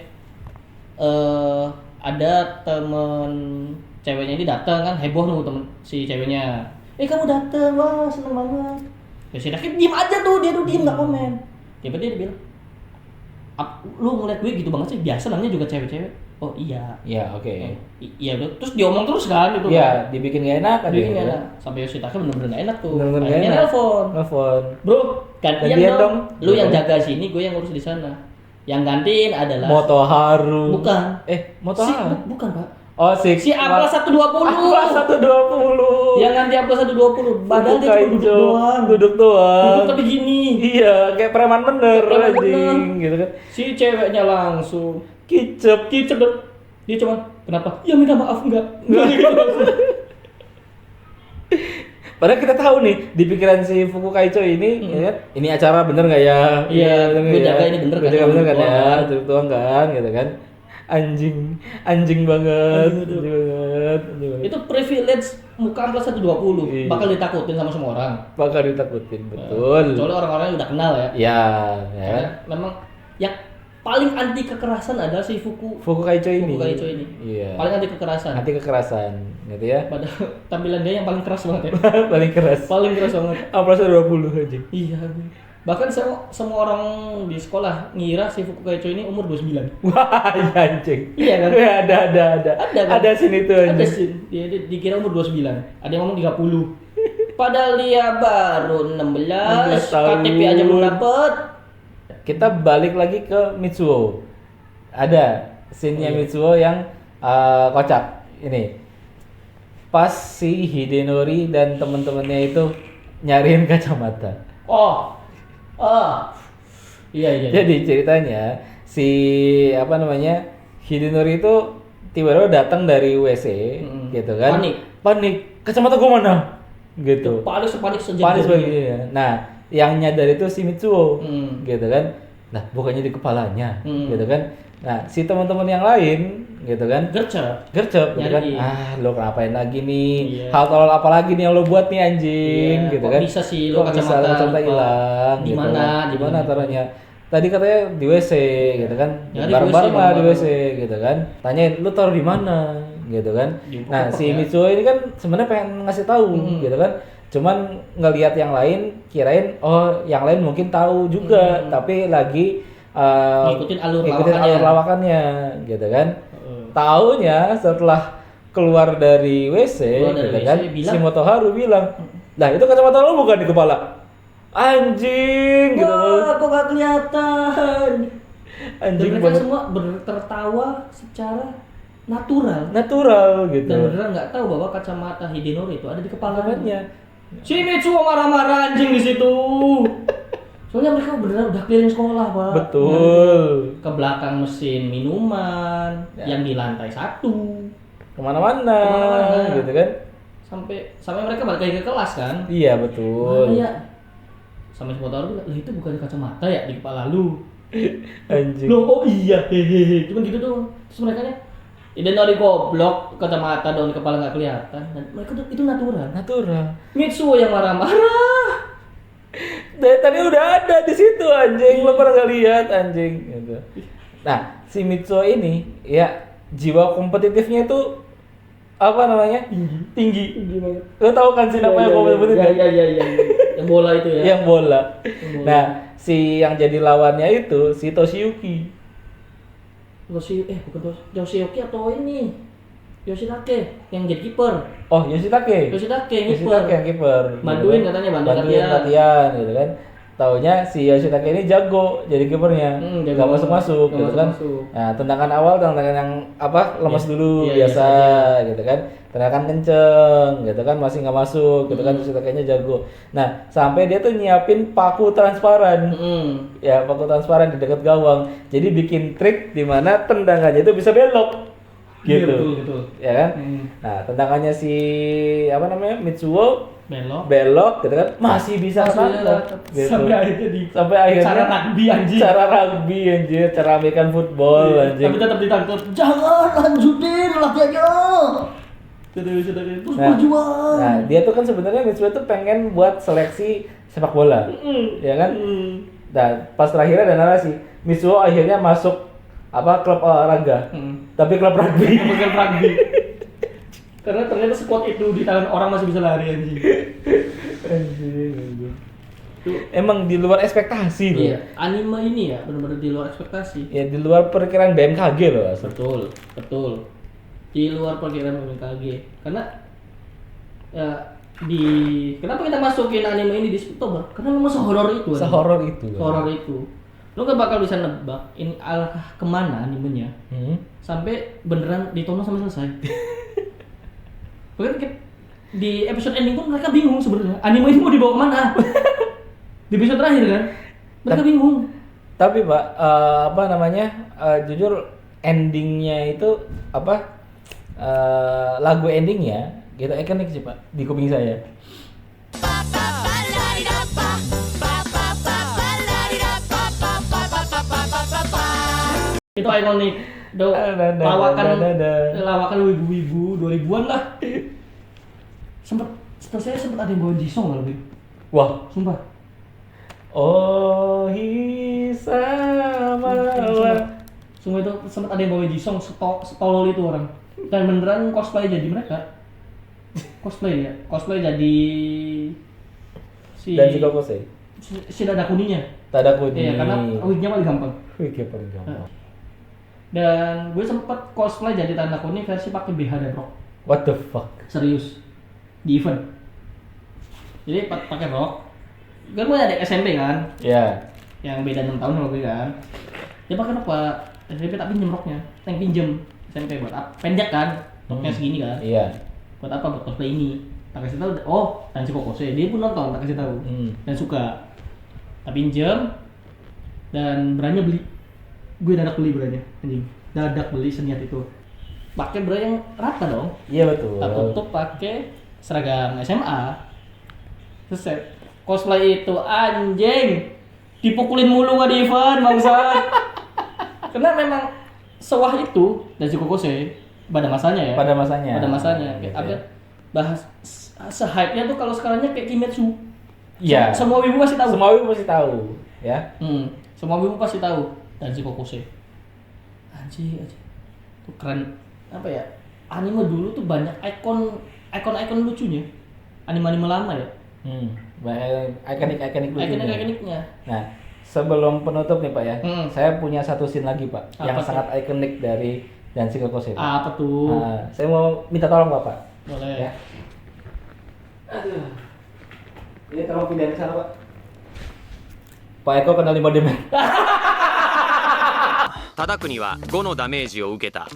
Speaker 2: ada temen ceweknya ini datang kan heboh tuh temen si ceweknya. Kamu datang, wah seneng banget. Ya si Daki diem aja tuh, dia tuh diem nggak komen. Tiba-tiba dia bilang, lu ngeliat gue gitu banget sih, biasa namanya juga cewek-cewek. Oh iya.
Speaker 1: Iya, oke.
Speaker 2: Iya udah, terus diomong terus kan itu.
Speaker 1: Iya, dibikin gak enak aja.
Speaker 2: Dibikin
Speaker 1: gitu.
Speaker 2: nggak enak. Sampai Yoshitake bener-bener nggak enak tuh.
Speaker 1: Bener-bener gak
Speaker 2: Akhirnya
Speaker 1: enak.
Speaker 2: nelfon.
Speaker 1: Nelfon.
Speaker 2: Bro, gantian
Speaker 1: Gantian
Speaker 2: dong.
Speaker 1: dong.
Speaker 2: Lu yang
Speaker 1: Iya.
Speaker 2: jaga sini, gue yang ngurus di sana. Yang gantiin adalah
Speaker 1: Motoharu.
Speaker 2: Bukan.
Speaker 1: Motoharu.
Speaker 2: Bukan, Pak.
Speaker 1: Oh, si
Speaker 2: Apla 120.
Speaker 1: Apla 120.
Speaker 2: Yang nanti Apla 120. Padahal dia cuma duduk doang.
Speaker 1: Duduk doang.
Speaker 2: Duduk tapi gini.
Speaker 1: Iya, kayak preman bener
Speaker 2: Kayak preman
Speaker 1: anjing
Speaker 2: bener.
Speaker 1: gitu kan.
Speaker 2: Si ceweknya langsung
Speaker 1: Kicep.
Speaker 2: dong. Dia cuma kenapa? Ya minta maaf enggak.
Speaker 1: Padahal kita tahu nih di pikiran si Fuku Kaicho ini, ya kan? Ini acara bener nggak ya?
Speaker 2: Iya,
Speaker 1: bener
Speaker 2: gue
Speaker 1: nggak
Speaker 2: jaga
Speaker 1: ya?
Speaker 2: ini bener
Speaker 1: Gue
Speaker 2: kan?
Speaker 1: jaga bener kan
Speaker 2: Duduk
Speaker 1: ya?
Speaker 2: doang kan?
Speaker 1: Duduk doang kan, gitu kan? Anjing banget, anjing banget.
Speaker 2: Itu privilege muka Apla 120.
Speaker 1: Iya.
Speaker 2: Bakal ditakutin sama semua orang.
Speaker 1: Bakal ditakutin, betul.
Speaker 2: Kecuali orang-orang yang udah kenal ya.
Speaker 1: Ya, ya.
Speaker 2: Karena memang yang paling anti kekerasan adalah si Fuku
Speaker 1: Kaicho ini.
Speaker 2: Fuku Kaicho ini.
Speaker 1: Iya.
Speaker 2: Paling anti kekerasan.
Speaker 1: Anti kekerasan, gitu ya.
Speaker 2: Padahal tampilan dia yang paling keras banget ya.
Speaker 1: Paling keras.
Speaker 2: Paling keras banget.
Speaker 1: Apa 20 aja.
Speaker 2: Iya. Bahkan semua orang di sekolah ngira si Fuku Kaicho ini umur 29.
Speaker 1: Wah, iya, anjing.
Speaker 2: Iya kan?
Speaker 1: Ya, ada.
Speaker 2: Ada kan?
Speaker 1: Ada sini tuh
Speaker 2: Ada
Speaker 1: anjing.
Speaker 2: sih. Dia dikira umur 29. Ada yang ngomong 30. Padahal dia baru 16
Speaker 1: tahun.
Speaker 2: KTP aja belum dapet.
Speaker 1: Kita balik lagi ke Mitsuo. Ada scene-nya Mitsuo yang kocak. Ini. Pas si Hidenori dan temen-temennya itu nyariin kacamata.
Speaker 2: Iya.
Speaker 1: Jadi ceritanya si apa namanya Hidenori itu tiba-tiba datang dari WC gitu kan. Panik. Kacamata gua mana? Gitu.
Speaker 2: Panik sejak
Speaker 1: Panik begini. Nah, yang nyadar itu si Mitsuo, gitu kan. Nah, bukannya di kepalanya, gitu kan. Nah, si teman-teman yang lain, gitu kan. Gercep, gitu kan.
Speaker 2: Nyari.
Speaker 1: Lo ngapain lagi nih?
Speaker 2: Iya.
Speaker 1: Hal tolol apa lagi nih yang lo buat nih anjing,
Speaker 2: Iya,
Speaker 1: gitu
Speaker 2: kok
Speaker 1: kan.
Speaker 2: bisa sih lo
Speaker 1: Kok bisa
Speaker 2: kacamata lupa?
Speaker 1: hilang,
Speaker 2: Di
Speaker 1: gitu
Speaker 2: mana?
Speaker 1: kan. Di mana taruhnya? Tadi katanya di WC, gitu kan.
Speaker 2: Nyari
Speaker 1: Bareng-bareng
Speaker 2: di WC,
Speaker 1: lah di
Speaker 2: bareng-bareng.
Speaker 1: WC, gitu kan. Tanyain, lu taruh di mana? Gitu kan. Nah, si
Speaker 2: ya.
Speaker 1: Mitsuo ini kan sebenarnya pengen ngasih tahu, gitu kan. Cuman ngelihat yang lain, kirain yang lain mungkin tahu juga, tapi lagi
Speaker 2: Ngikutin alur
Speaker 1: lawakannya, gitu kan. Taunya setelah keluar dari WC,
Speaker 2: Keluar dari
Speaker 1: gitu
Speaker 2: WC,
Speaker 1: kan,
Speaker 2: bilang,
Speaker 1: si Motoharu bilang, "Lah, itu kacamata lo bukan di kepala." Anjing, gitu.
Speaker 2: Wah, kok gak kelihatan? Dan
Speaker 1: Anjing
Speaker 2: mereka
Speaker 1: banget.
Speaker 2: semua tertawa secara
Speaker 1: natural gitu.
Speaker 2: Dan beneran nggak tahu bahwa kacamata Hidenori itu ada di kepalanya.
Speaker 1: Makanya.
Speaker 2: Si Mitsuo marah-marah anjing di situ. Soalnya mereka beneran udah keliling sekolah, Pak.
Speaker 1: Betul.
Speaker 2: Ke belakang mesin minuman yang di lantai 1.
Speaker 1: Kemana-mana gitu kan.
Speaker 2: Sampai mereka balik lagi ke kelas kan.
Speaker 1: Iya betul.
Speaker 2: Ya. Sampai semua tahu lah itu bukan kacamata ya di kepala lu.
Speaker 1: Anjing.
Speaker 2: Loh, oh iya, hehehe. Cuman gitu doang. Terus mereka nya Hidenori goblok, kacamata daun di kepala nggak kelihatan. Dan mereka tuh itu natural. Mitsuo yang marah-marah.
Speaker 1: Dari tadi udah ada di situ anjing, lo pernah nggak lihat anjing gitu. Nah, si Mitsuo ini ya jiwa kompetitifnya itu apa namanya? Tinggi banget. Lo tahu kan sih apa yang kompetitif?
Speaker 2: Iya. Yang bola itu ya.
Speaker 1: Yang bola. Nah, si yang jadi lawannya itu si Toshiyuki.
Speaker 2: Bukan Yoshiyuki atau ini Yoshitake yang jadi kiper.
Speaker 1: Oh, Yoshitake
Speaker 2: yang
Speaker 1: kiper.
Speaker 2: Bantuin katanya,
Speaker 1: bantuin latihan gitu kan. Taunya si Yoshitake ini jago jadi kipernya.
Speaker 2: Jago.
Speaker 1: Gak masuk gitu kan. Nah, tendangan awal yang apa lemas dulu biasa gitu kan. Tendangan kenceng gitu kan masih nggak masuk gitu kan. Yoshitake-nya jago. Nah, sampai dia tuh nyiapin paku transparan. Ya, paku transparan di dekat gawang. Jadi bikin trik di mana tendangannya itu bisa belok. Gitu.
Speaker 2: Iya, betul.
Speaker 1: Ya kan? Nah, tendangannya si apa namanya? Mitsuo belok gitu kan masih bisa nangkep gitu. Sampai akhirnya
Speaker 2: cara rugby
Speaker 1: anjir, cara American football anjir.
Speaker 2: Tapi tetap ditangkap. Jangan lanjutin latihannya. Terus berjuang.
Speaker 1: Nah, dia tuh kan sebenarnya Mitsuo tuh pengen buat seleksi sepak bola. Ya kan? Nah, pas terakhirnya ada narasi Mitsuo akhirnya masuk klub olahraga. Tapi klub rugby.
Speaker 2: Karena ternyata squad itu di tangan orang masih bisa lari anjing.
Speaker 1: Emang di luar ekspektasi loh.
Speaker 2: Iya, anime ini ya benar-benar di luar ekspektasi.
Speaker 1: Ya di luar perkiraan BMKG loh asal.
Speaker 2: Betul. Di luar perkiraan BMKG. Karena ya kenapa kita masukin anime ini di Oktober? Karena memang sehoror itu.
Speaker 1: Sehoror itu.
Speaker 2: Lo gak bakal bisa nebak ini arah kemana animenya. Sampai beneran ditonton sampai selesai. Bahkan di episode ending pun mereka bingung sebenarnya anime ini mau dibawa kemana. Di episode terakhir kan mereka bingung.
Speaker 1: Tapi Pak, jujur endingnya itu lagu endingnya gitu ikonik sih Pak di kuping saya.
Speaker 2: Itu ikonik. Lawakan wibu-wibu 2000-an lah. Setahu saya sempat ada yang bawa Jisung lebih.
Speaker 1: Wah,
Speaker 2: sumpah.
Speaker 1: Oh, Hisama.
Speaker 2: Sumpah itu sempat ada yang bawa Jisung setolol itu orang. Dan beneran cosplay jadi mereka. Cosplay jadi
Speaker 1: dan si Kokose.
Speaker 2: Si dada kuninya. Iya, karena wignya paling gampang. Dan gue sempet cosplay jadi Tanda Kuni versi pakai BH dan rok.
Speaker 1: What the fuck?
Speaker 2: Serius. Di event. Jadi pakai rok. Kan gue ada SMP kan?
Speaker 1: Iya.
Speaker 2: Yang beda 6 tahun sama gue kan. Dia pakai rok Pak. SMP tak pinjem roknya. Yang pinjem SMP buat apa? Pendek kan? Roknya segini kan?
Speaker 1: Iya.
Speaker 2: Buat apa? Buat cosplay ini. Tak kasih tahu. Oh, Tanjiro Kokose. Dia pun nonton, tak kasih tahu. Dan suka. Tak pinjem dan berani beli. Gue dadak beli beranya, anjing. Dadak beli seniat itu. Pakai bra yang rata dong.
Speaker 1: Iya betul.
Speaker 2: Tak tutup pakai seragam SMA. Terus cosplay itu anjing. Dipukulin mulu nggak di event bangsa. Karena memang sewah itu dan si Kokose pada masanya ya.
Speaker 1: Pada masanya.
Speaker 2: Kayak apa? Bahas se-hype-nya tuh kalau sekarangnya kayak Kimetsu.
Speaker 1: Iya.
Speaker 2: Semua wibu pasti tahu.
Speaker 1: Ya.
Speaker 2: Semua wibu pasti tahu. Dan si Kokose. Anjing. Tuh keren. Apa ya? Anime dulu tuh banyak ikon lucunya. Anime lama ya.
Speaker 1: Banyak ikonik lucunya.
Speaker 2: Ikoniknya.
Speaker 1: Nah, sebelum penutup nih Pak ya. Saya punya satu scene lagi Pak yang sangat ikonik dari Dancing Kokose.
Speaker 2: Apa tuh?
Speaker 1: Nah, saya mau minta tolong Bapak.
Speaker 2: Boleh.
Speaker 1: Ya. Aduh. Ini tolong pindahin ke sana Pak. Pak Eko kena 5 damage.
Speaker 4: 叩くには5のダメージを受けた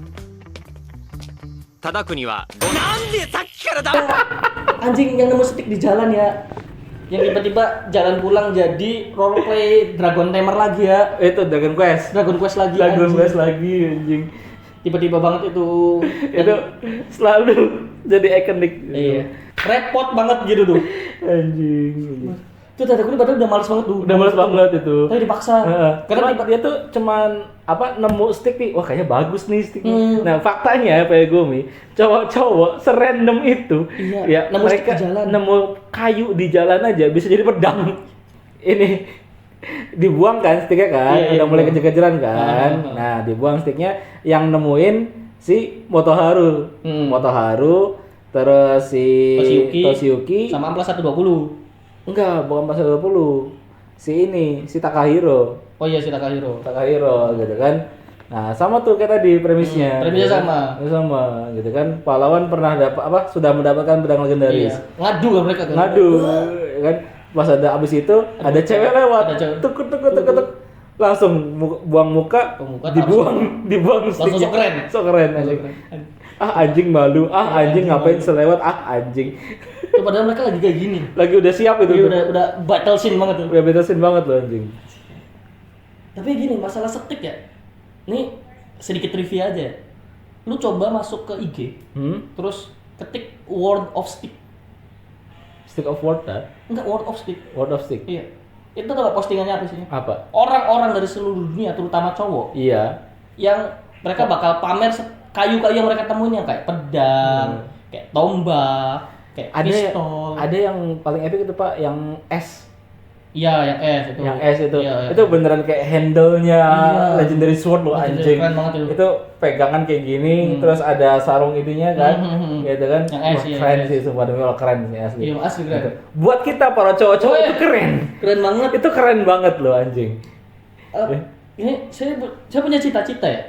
Speaker 4: 叩くには
Speaker 2: Anjing yang nemu stick di jalan ya. Yang tiba-tiba jalan pulang jadi roleplay Dragon Tamer lagi ya.
Speaker 1: Itu Dragon Quest.
Speaker 2: Dragon Quest lagi.
Speaker 1: Dragon
Speaker 2: anjing.
Speaker 1: Quest lagi anjing.
Speaker 2: Tiba-tiba banget itu.
Speaker 1: Itu selalu jadi ikonik.
Speaker 2: Iya. Repot banget gitu tuh.
Speaker 1: Anjing.
Speaker 2: Itu dadaku ini padahal udah males banget tuh.
Speaker 1: Udah males banget itu.
Speaker 2: Tapi dipaksa.
Speaker 1: Karena dia tuh cuman nemu stick nih, wah kayaknya bagus nih stick.
Speaker 2: Hmm.
Speaker 1: Nah faktanya Pegumi, cowok-cowok serandom itu,
Speaker 2: Iya,
Speaker 1: ya
Speaker 2: nemu stick
Speaker 1: mereka
Speaker 2: di jalan.
Speaker 1: nemu kayu di jalan aja bisa jadi pedang. Ini dibuang kan sticknya kan,
Speaker 2: Iya,
Speaker 1: udah mulai
Speaker 2: dibuang.
Speaker 1: kejar-kejaran kan. Nah dibuang sticknya, yang nemuin si Motoharu, Motoharu, terus si Toshiyuki,
Speaker 2: sama Amplas 120.
Speaker 1: enggak, bukan pasal 20. Si Takahiro.
Speaker 2: Oh iya, si Takahiro.
Speaker 1: Gitu kan. Nah, sama tuh kayak tadi premisnya.
Speaker 2: Premisnya sama.
Speaker 1: Sama gitu kan. Pahlawan pernah sudah mendapatkan pedang legendaris.
Speaker 2: Iya. Ngadu kan mereka kan.
Speaker 1: Ngadu ya kan. Pas abis itu ada cewek lewat.
Speaker 2: Ada cewek.
Speaker 1: Tuk. Langsung buang muka, dibuang
Speaker 2: Langsung
Speaker 1: sticknya.
Speaker 2: sok keren.
Speaker 1: Sok keren anjing. Anjing malu, anjing ngapain selewat, anjing.
Speaker 2: Itu padahal mereka lagi kayak gini.
Speaker 1: Lagi udah siap itu.
Speaker 2: Iya, udah battle scene banget tuh.
Speaker 1: Udah betasin banget loh anjing.
Speaker 2: Tapi gini, masalah stick ya. Ini sedikit trivia aja. Lu coba masuk ke IG, terus ketik World of Stick.
Speaker 1: Stick of Word kan?
Speaker 2: Enggak, World of Stick.
Speaker 1: Word of Stick.
Speaker 2: Iya. Itu tuh postingannya apa sih?
Speaker 1: Apa?
Speaker 2: Orang-orang dari seluruh dunia, terutama cowok,
Speaker 1: Iya.
Speaker 2: yang mereka bakal pamer kayu-kayu yang mereka temuin yang kayak pedang, kayak tombak, kayak pistol.
Speaker 1: Ada yang paling epic itu Pak, yang S.
Speaker 2: Iya, yang S itu.
Speaker 1: Yang S itu.
Speaker 2: Iya,
Speaker 1: Itu beneran kayak handle-nya Legendary Sword loh
Speaker 2: Legendary,
Speaker 1: anjing.
Speaker 2: keren banget itu.
Speaker 1: Itu pegangan kayak gini, terus ada sarung itunya kan. Gitu kan.
Speaker 2: Yang S,
Speaker 1: Wah,
Speaker 2: iya,
Speaker 1: keren
Speaker 2: iya.
Speaker 1: sih sumpah demi Allah, keren sih asli.
Speaker 2: Iya, asli keren.
Speaker 1: Gitu. Buat kita para cowok-cowok itu keren.
Speaker 2: Keren banget.
Speaker 1: Itu keren banget loh anjing.
Speaker 2: Ini saya punya cita-cita ya.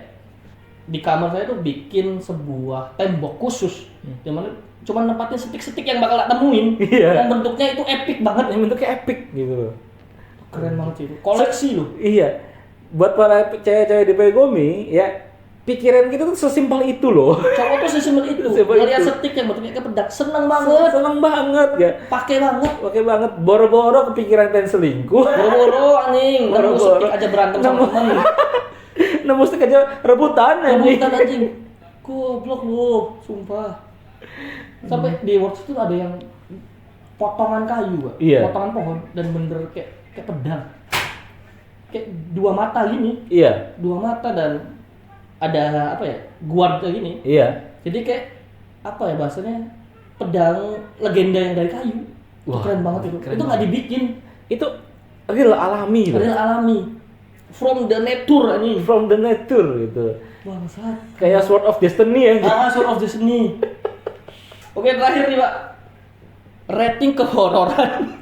Speaker 2: Di kamar saya tuh bikin sebuah tembok khusus, di mana cuma nempatin stick-stick yang bakal tak temuin.
Speaker 1: Iya.
Speaker 2: Yang bentuknya itu epic banget.
Speaker 1: Yang bentuknya epic gitu loh.
Speaker 2: Keren banget sih itu. Koleksi loh.
Speaker 1: Iya. Buat para cewek-cewek di Pegomi ya, pikiran kita tuh sesimpel itu loh.
Speaker 2: Cowok tuh sesimpel itu.
Speaker 1: Sesimpel
Speaker 2: Ngeliat
Speaker 1: itu.
Speaker 2: stick yang bentuknya kayak pedang, seneng banget.
Speaker 1: Seneng banget ya.
Speaker 2: Pakai banget.
Speaker 1: Oke banget. Boro-boro kepikiran pengen selingkuh.
Speaker 2: Boro-boro anjing, nemu
Speaker 1: Boro-boro.
Speaker 2: stick aja berantem sama
Speaker 1: Nemu.
Speaker 2: temen.
Speaker 1: Nemu stick aja rebutan anjing.
Speaker 2: Rebutan anjing. Goblok lu, sumpah. Sampai di works itu ada yang potongan kayu, Pak.
Speaker 1: Iya.
Speaker 2: Potongan pohon dan bener kayak pedang. Kayak dua mata gini.
Speaker 1: Iya.
Speaker 2: Dua mata dan ada apa ya? Guard kayak gini.
Speaker 1: Iya.
Speaker 2: Jadi kayak apa ya bahasanya? Pedang legenda yang dari kayu. Itu
Speaker 1: Wah,
Speaker 2: keren banget itu.
Speaker 1: keren
Speaker 2: Itu nggak dibikin.
Speaker 1: Itu real alami loh.
Speaker 2: Real alami. From the nature anjing.
Speaker 1: From the nature gitu.
Speaker 2: Bangsat.
Speaker 1: Kayak Sword of Destiny ya.
Speaker 2: Sword of Destiny. Oke, terakhir nih, Pak. Rating kehororan.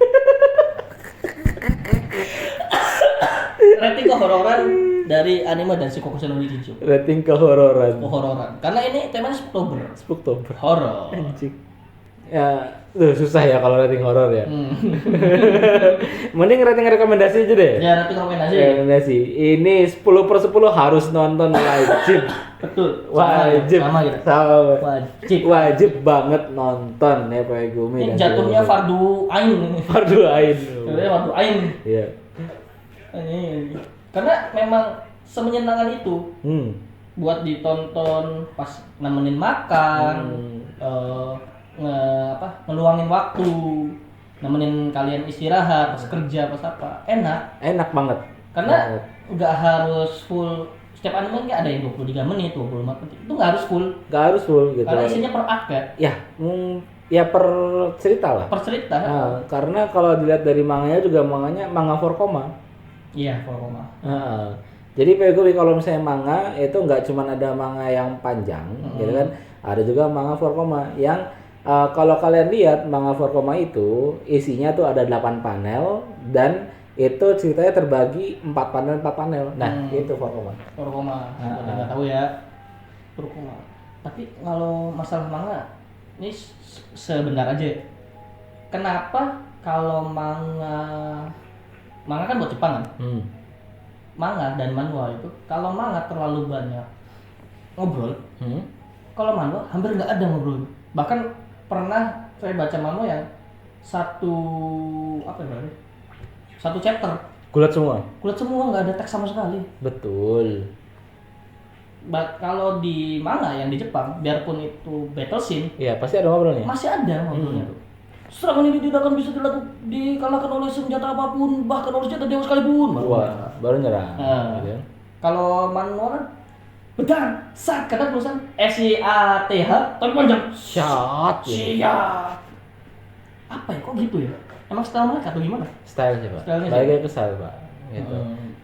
Speaker 2: Rating kehororan dari anime dan Shikoku no Jinchu.
Speaker 1: Rating kehororan.
Speaker 2: Kehororan. Karena ini temanya Spooktober.
Speaker 1: Spooktober.
Speaker 2: Horor.
Speaker 1: Anjing. Ya, susah ya kalau rating horor ya. Mending rating rekomendasi aja deh.
Speaker 2: Ya, rating rekomendasi.
Speaker 1: Rekomendasi. Ini 10/10 harus nonton wajib.
Speaker 2: Betul.
Speaker 1: Wajib.
Speaker 2: Sama gitu.
Speaker 1: Sama.
Speaker 2: Wajib.
Speaker 1: Wajib banget nonton ya Pegumi.
Speaker 2: Ini jatuhnya fardu ain ini.
Speaker 1: Fardu ain.
Speaker 2: Jatuhnya fardu ain.
Speaker 1: Iya.
Speaker 2: Ini. Karena memang semenyenangkan itu. Buat ditonton pas nemenin makan, ngeluangin waktu, nemenin kalian istirahat, pas kerja, pas apa,
Speaker 1: Enak banget.
Speaker 2: karena nggak harus full. Setiap anime nggak ada yang 23 menit, 24 menit, itu nggak harus full,
Speaker 1: Gak harus full gitu.
Speaker 2: karena isinya per arc ya,
Speaker 1: Ya, ya per cerita lah.
Speaker 2: per cerita.
Speaker 1: Nah, karena kalau dilihat dari manganya juga manga 4 koma.
Speaker 2: Iya, per koma.
Speaker 1: Jadi Pegumi kalau misalnya manga itu nggak cuma ada manga yang panjang, gitu kan? Ada juga manga 4 koma yang kalau kalian lihat manga 4 koma itu isinya tuh ada 8 panel dan itu ceritanya terbagi 4 panel. Nah, itu 4 koma.
Speaker 2: Per koma. Udah nggak tahu ya. Per koma. Tapi kalau masalah manga, ini sebentar aja. Kenapa kalau manga kan buat Jepang kan? Manga dan manhwa itu, kalau manga terlalu banyak ngobrol, kalau manhwa hampir nggak ada ngobrol. Bahkan pernah saya baca manhwa yang satu apa ya? Satu chapter
Speaker 1: Gulat semua.
Speaker 2: kulit semua, nggak ada teks sama sekali.
Speaker 1: Betul.
Speaker 2: Kalau di manga yang di Jepang, biarpun itu battle scene,
Speaker 1: Iya, pasti ada ngobrolnya.
Speaker 2: masih ada ngobrolnya tuh. Serangan ini tidak akan bisa dikalahkan oleh senjata apapun, bahkan oleh senjata dewa sekalipun.
Speaker 1: Wah, baru nyerang.
Speaker 2: Nah.
Speaker 1: Gitu.
Speaker 2: Kalau manhwa kan benar, saat kata tulisan SYATH tapi panjang.
Speaker 1: Shot.
Speaker 2: Siap. Apa ya kok gitu ya? Emang style mereka atau gimana?
Speaker 1: Style sih, Pak.
Speaker 2: Stylenya
Speaker 1: Balik
Speaker 2: sih.
Speaker 1: lagi ke style, Pak. Gitu.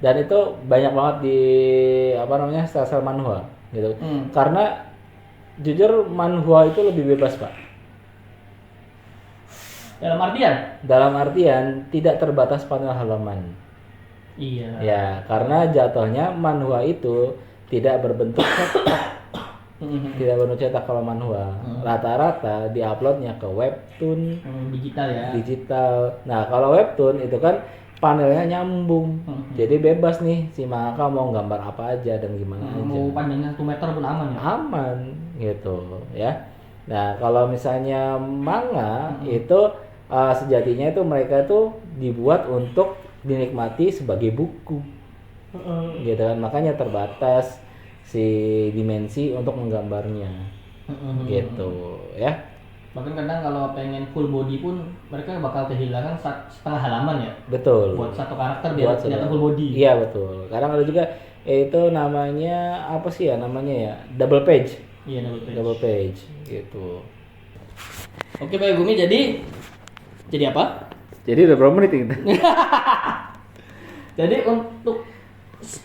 Speaker 1: Dan itu banyak banget di apa namanya? Style manhwa gitu. Karena jujur manhwa itu lebih bebas, Pak. Dalam artian tidak terbatas panel halaman.
Speaker 2: Iya.
Speaker 1: Ya, karena jatuhnya manhwa itu tidak berbentuk cetak. Tidak berbentuk cetak kalau manhwa. Rata-rata diuploadnya ke webtoon
Speaker 2: Digital ya.
Speaker 1: digital. Nah, kalau webtoon itu kan panelnya nyambung. Jadi bebas nih si mangaka mau gambar apa aja dan gimana aja.
Speaker 2: Mau panjangnya 1 meter pun aman ya.
Speaker 1: Aman gitu ya. Nah, kalau misalnya manga itu sejatinya itu mereka tuh dibuat untuk dinikmati sebagai buku. Gitu kan, makanya terbatas si dimensi untuk menggambarnya. Gitu ya.
Speaker 2: Bahkan kadang kalau pengen full body pun mereka bakal kehilangan setengah halaman ya.
Speaker 1: Betul.
Speaker 2: Buat satu karakter biar kelihatan full body.
Speaker 1: Iya, betul. Kadang ada juga itu namanya apa sih ya namanya ya? Double page.
Speaker 2: Iya, double page.
Speaker 1: Double page gitu.
Speaker 2: Oke, Pak Gumi, jadi apa?
Speaker 1: Jadi udah berapa menit kita?
Speaker 2: Jadi untuk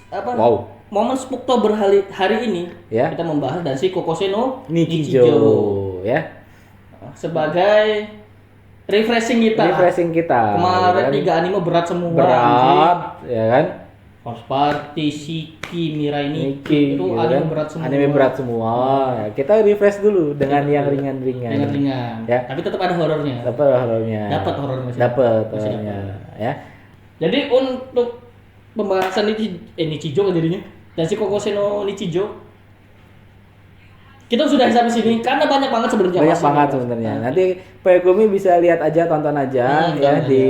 Speaker 2: apa?
Speaker 1: Wow.
Speaker 2: Momen Spooktober hari ini
Speaker 1: Ya.
Speaker 2: kita membahas dari si Kokose no
Speaker 1: Nichijou ya.
Speaker 2: Sebagai refreshing kita.
Speaker 1: Refreshing kita.
Speaker 2: Kemarin
Speaker 1: ya kan?
Speaker 2: 3 anime berat semua.
Speaker 1: Berat, ya kan?
Speaker 2: House Party, Shiki, Mirai
Speaker 1: Niki,
Speaker 2: itu
Speaker 1: gitu
Speaker 2: anime
Speaker 1: kan?
Speaker 2: berat semua.
Speaker 1: Anime berat semua. Ya, kita refresh dulu dengan yang ringan-ringan.
Speaker 2: Dengan ringan.
Speaker 1: Ya.
Speaker 2: Tapi tetap ada horornya.
Speaker 1: Dapat horornya.
Speaker 2: Dapat horornya masih.
Speaker 1: Dapat
Speaker 2: Masih
Speaker 1: horornya, ya.
Speaker 2: Jadi untuk pembahasan Nichijou kan jadinya dan si Kokose no Nichijou kita sudah sampai sini karena banyak banget sebenarnya.
Speaker 1: Banyak banget sebenarnya. Nanti Pegumi bisa lihat aja, tonton aja ya
Speaker 2: tonton
Speaker 1: di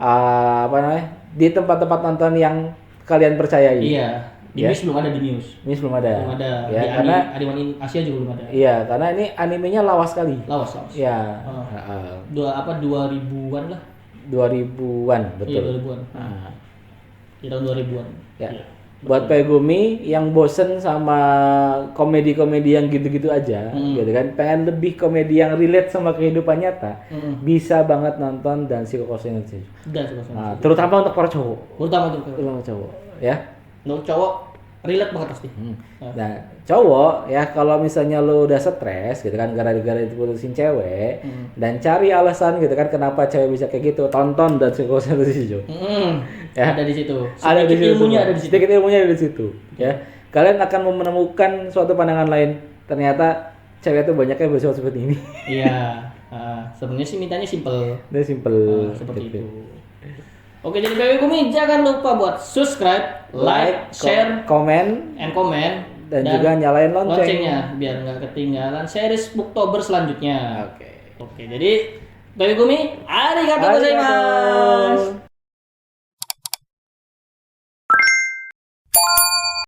Speaker 1: apa namanya? Di tempat-tempat nonton yang kalian percayai.
Speaker 2: Iya. Di
Speaker 1: Ya.
Speaker 2: Muse belum ada di Muse.
Speaker 1: Ini belum ada.
Speaker 2: Belum ada.
Speaker 1: Ya,
Speaker 2: Di
Speaker 1: karena
Speaker 2: Animan Asia juga belum ada.
Speaker 1: iya, karena ini animenya lawas sekali.
Speaker 2: Lawas.
Speaker 1: Ya.
Speaker 2: Oh. 2000-an lah.
Speaker 1: 2000-an,
Speaker 2: Iya,
Speaker 1: betul.
Speaker 2: 2000-an.
Speaker 1: Nah,
Speaker 2: Di tahun 2000-an.
Speaker 1: ya.
Speaker 2: Iya.
Speaker 1: Buat Pegumi yang bosen sama komedi-komedi yang gitu-gitu aja, gitu kan, pengen lebih komedi yang relate sama kehidupan nyata, bisa banget nonton dan si Kokose no Nichijou.
Speaker 2: Udah selesai.
Speaker 1: Nah, terutama untuk para cowok.
Speaker 2: Terutama untuk
Speaker 1: Terutama cowok, ya.
Speaker 2: untuk cowok relate banget pasti.
Speaker 1: Nah, cowok ya kalau misalnya lo udah stres gitu kan gara-gara diputusin cewek dan cari alasan gitu kan kenapa cewek bisa kayak gitu, tonton dan Kokose no Nichijou. Ya.
Speaker 2: Ada di situ.
Speaker 1: Ada di situ.
Speaker 2: Ilmunya ada di situ.
Speaker 1: Sedikit ilmunya ada di situ, ya. Kalian akan menemukan suatu pandangan lain. Ternyata cewek itu banyaknya bersifat seperti ini.
Speaker 2: Iya. Sebenarnya sih mintanya simple.
Speaker 1: Itu simple
Speaker 2: Seperti
Speaker 1: gitu.
Speaker 2: itu. Oke, jadi PW Kumi jangan lupa buat subscribe, like, share,
Speaker 1: komen
Speaker 2: and comment
Speaker 1: dan juga nyalain lonceng.
Speaker 2: loncengnya biar nggak ketinggalan series Booktober selanjutnya.
Speaker 1: Oke.
Speaker 2: Oke, jadi PW Kumi, arigatou gozaimasu.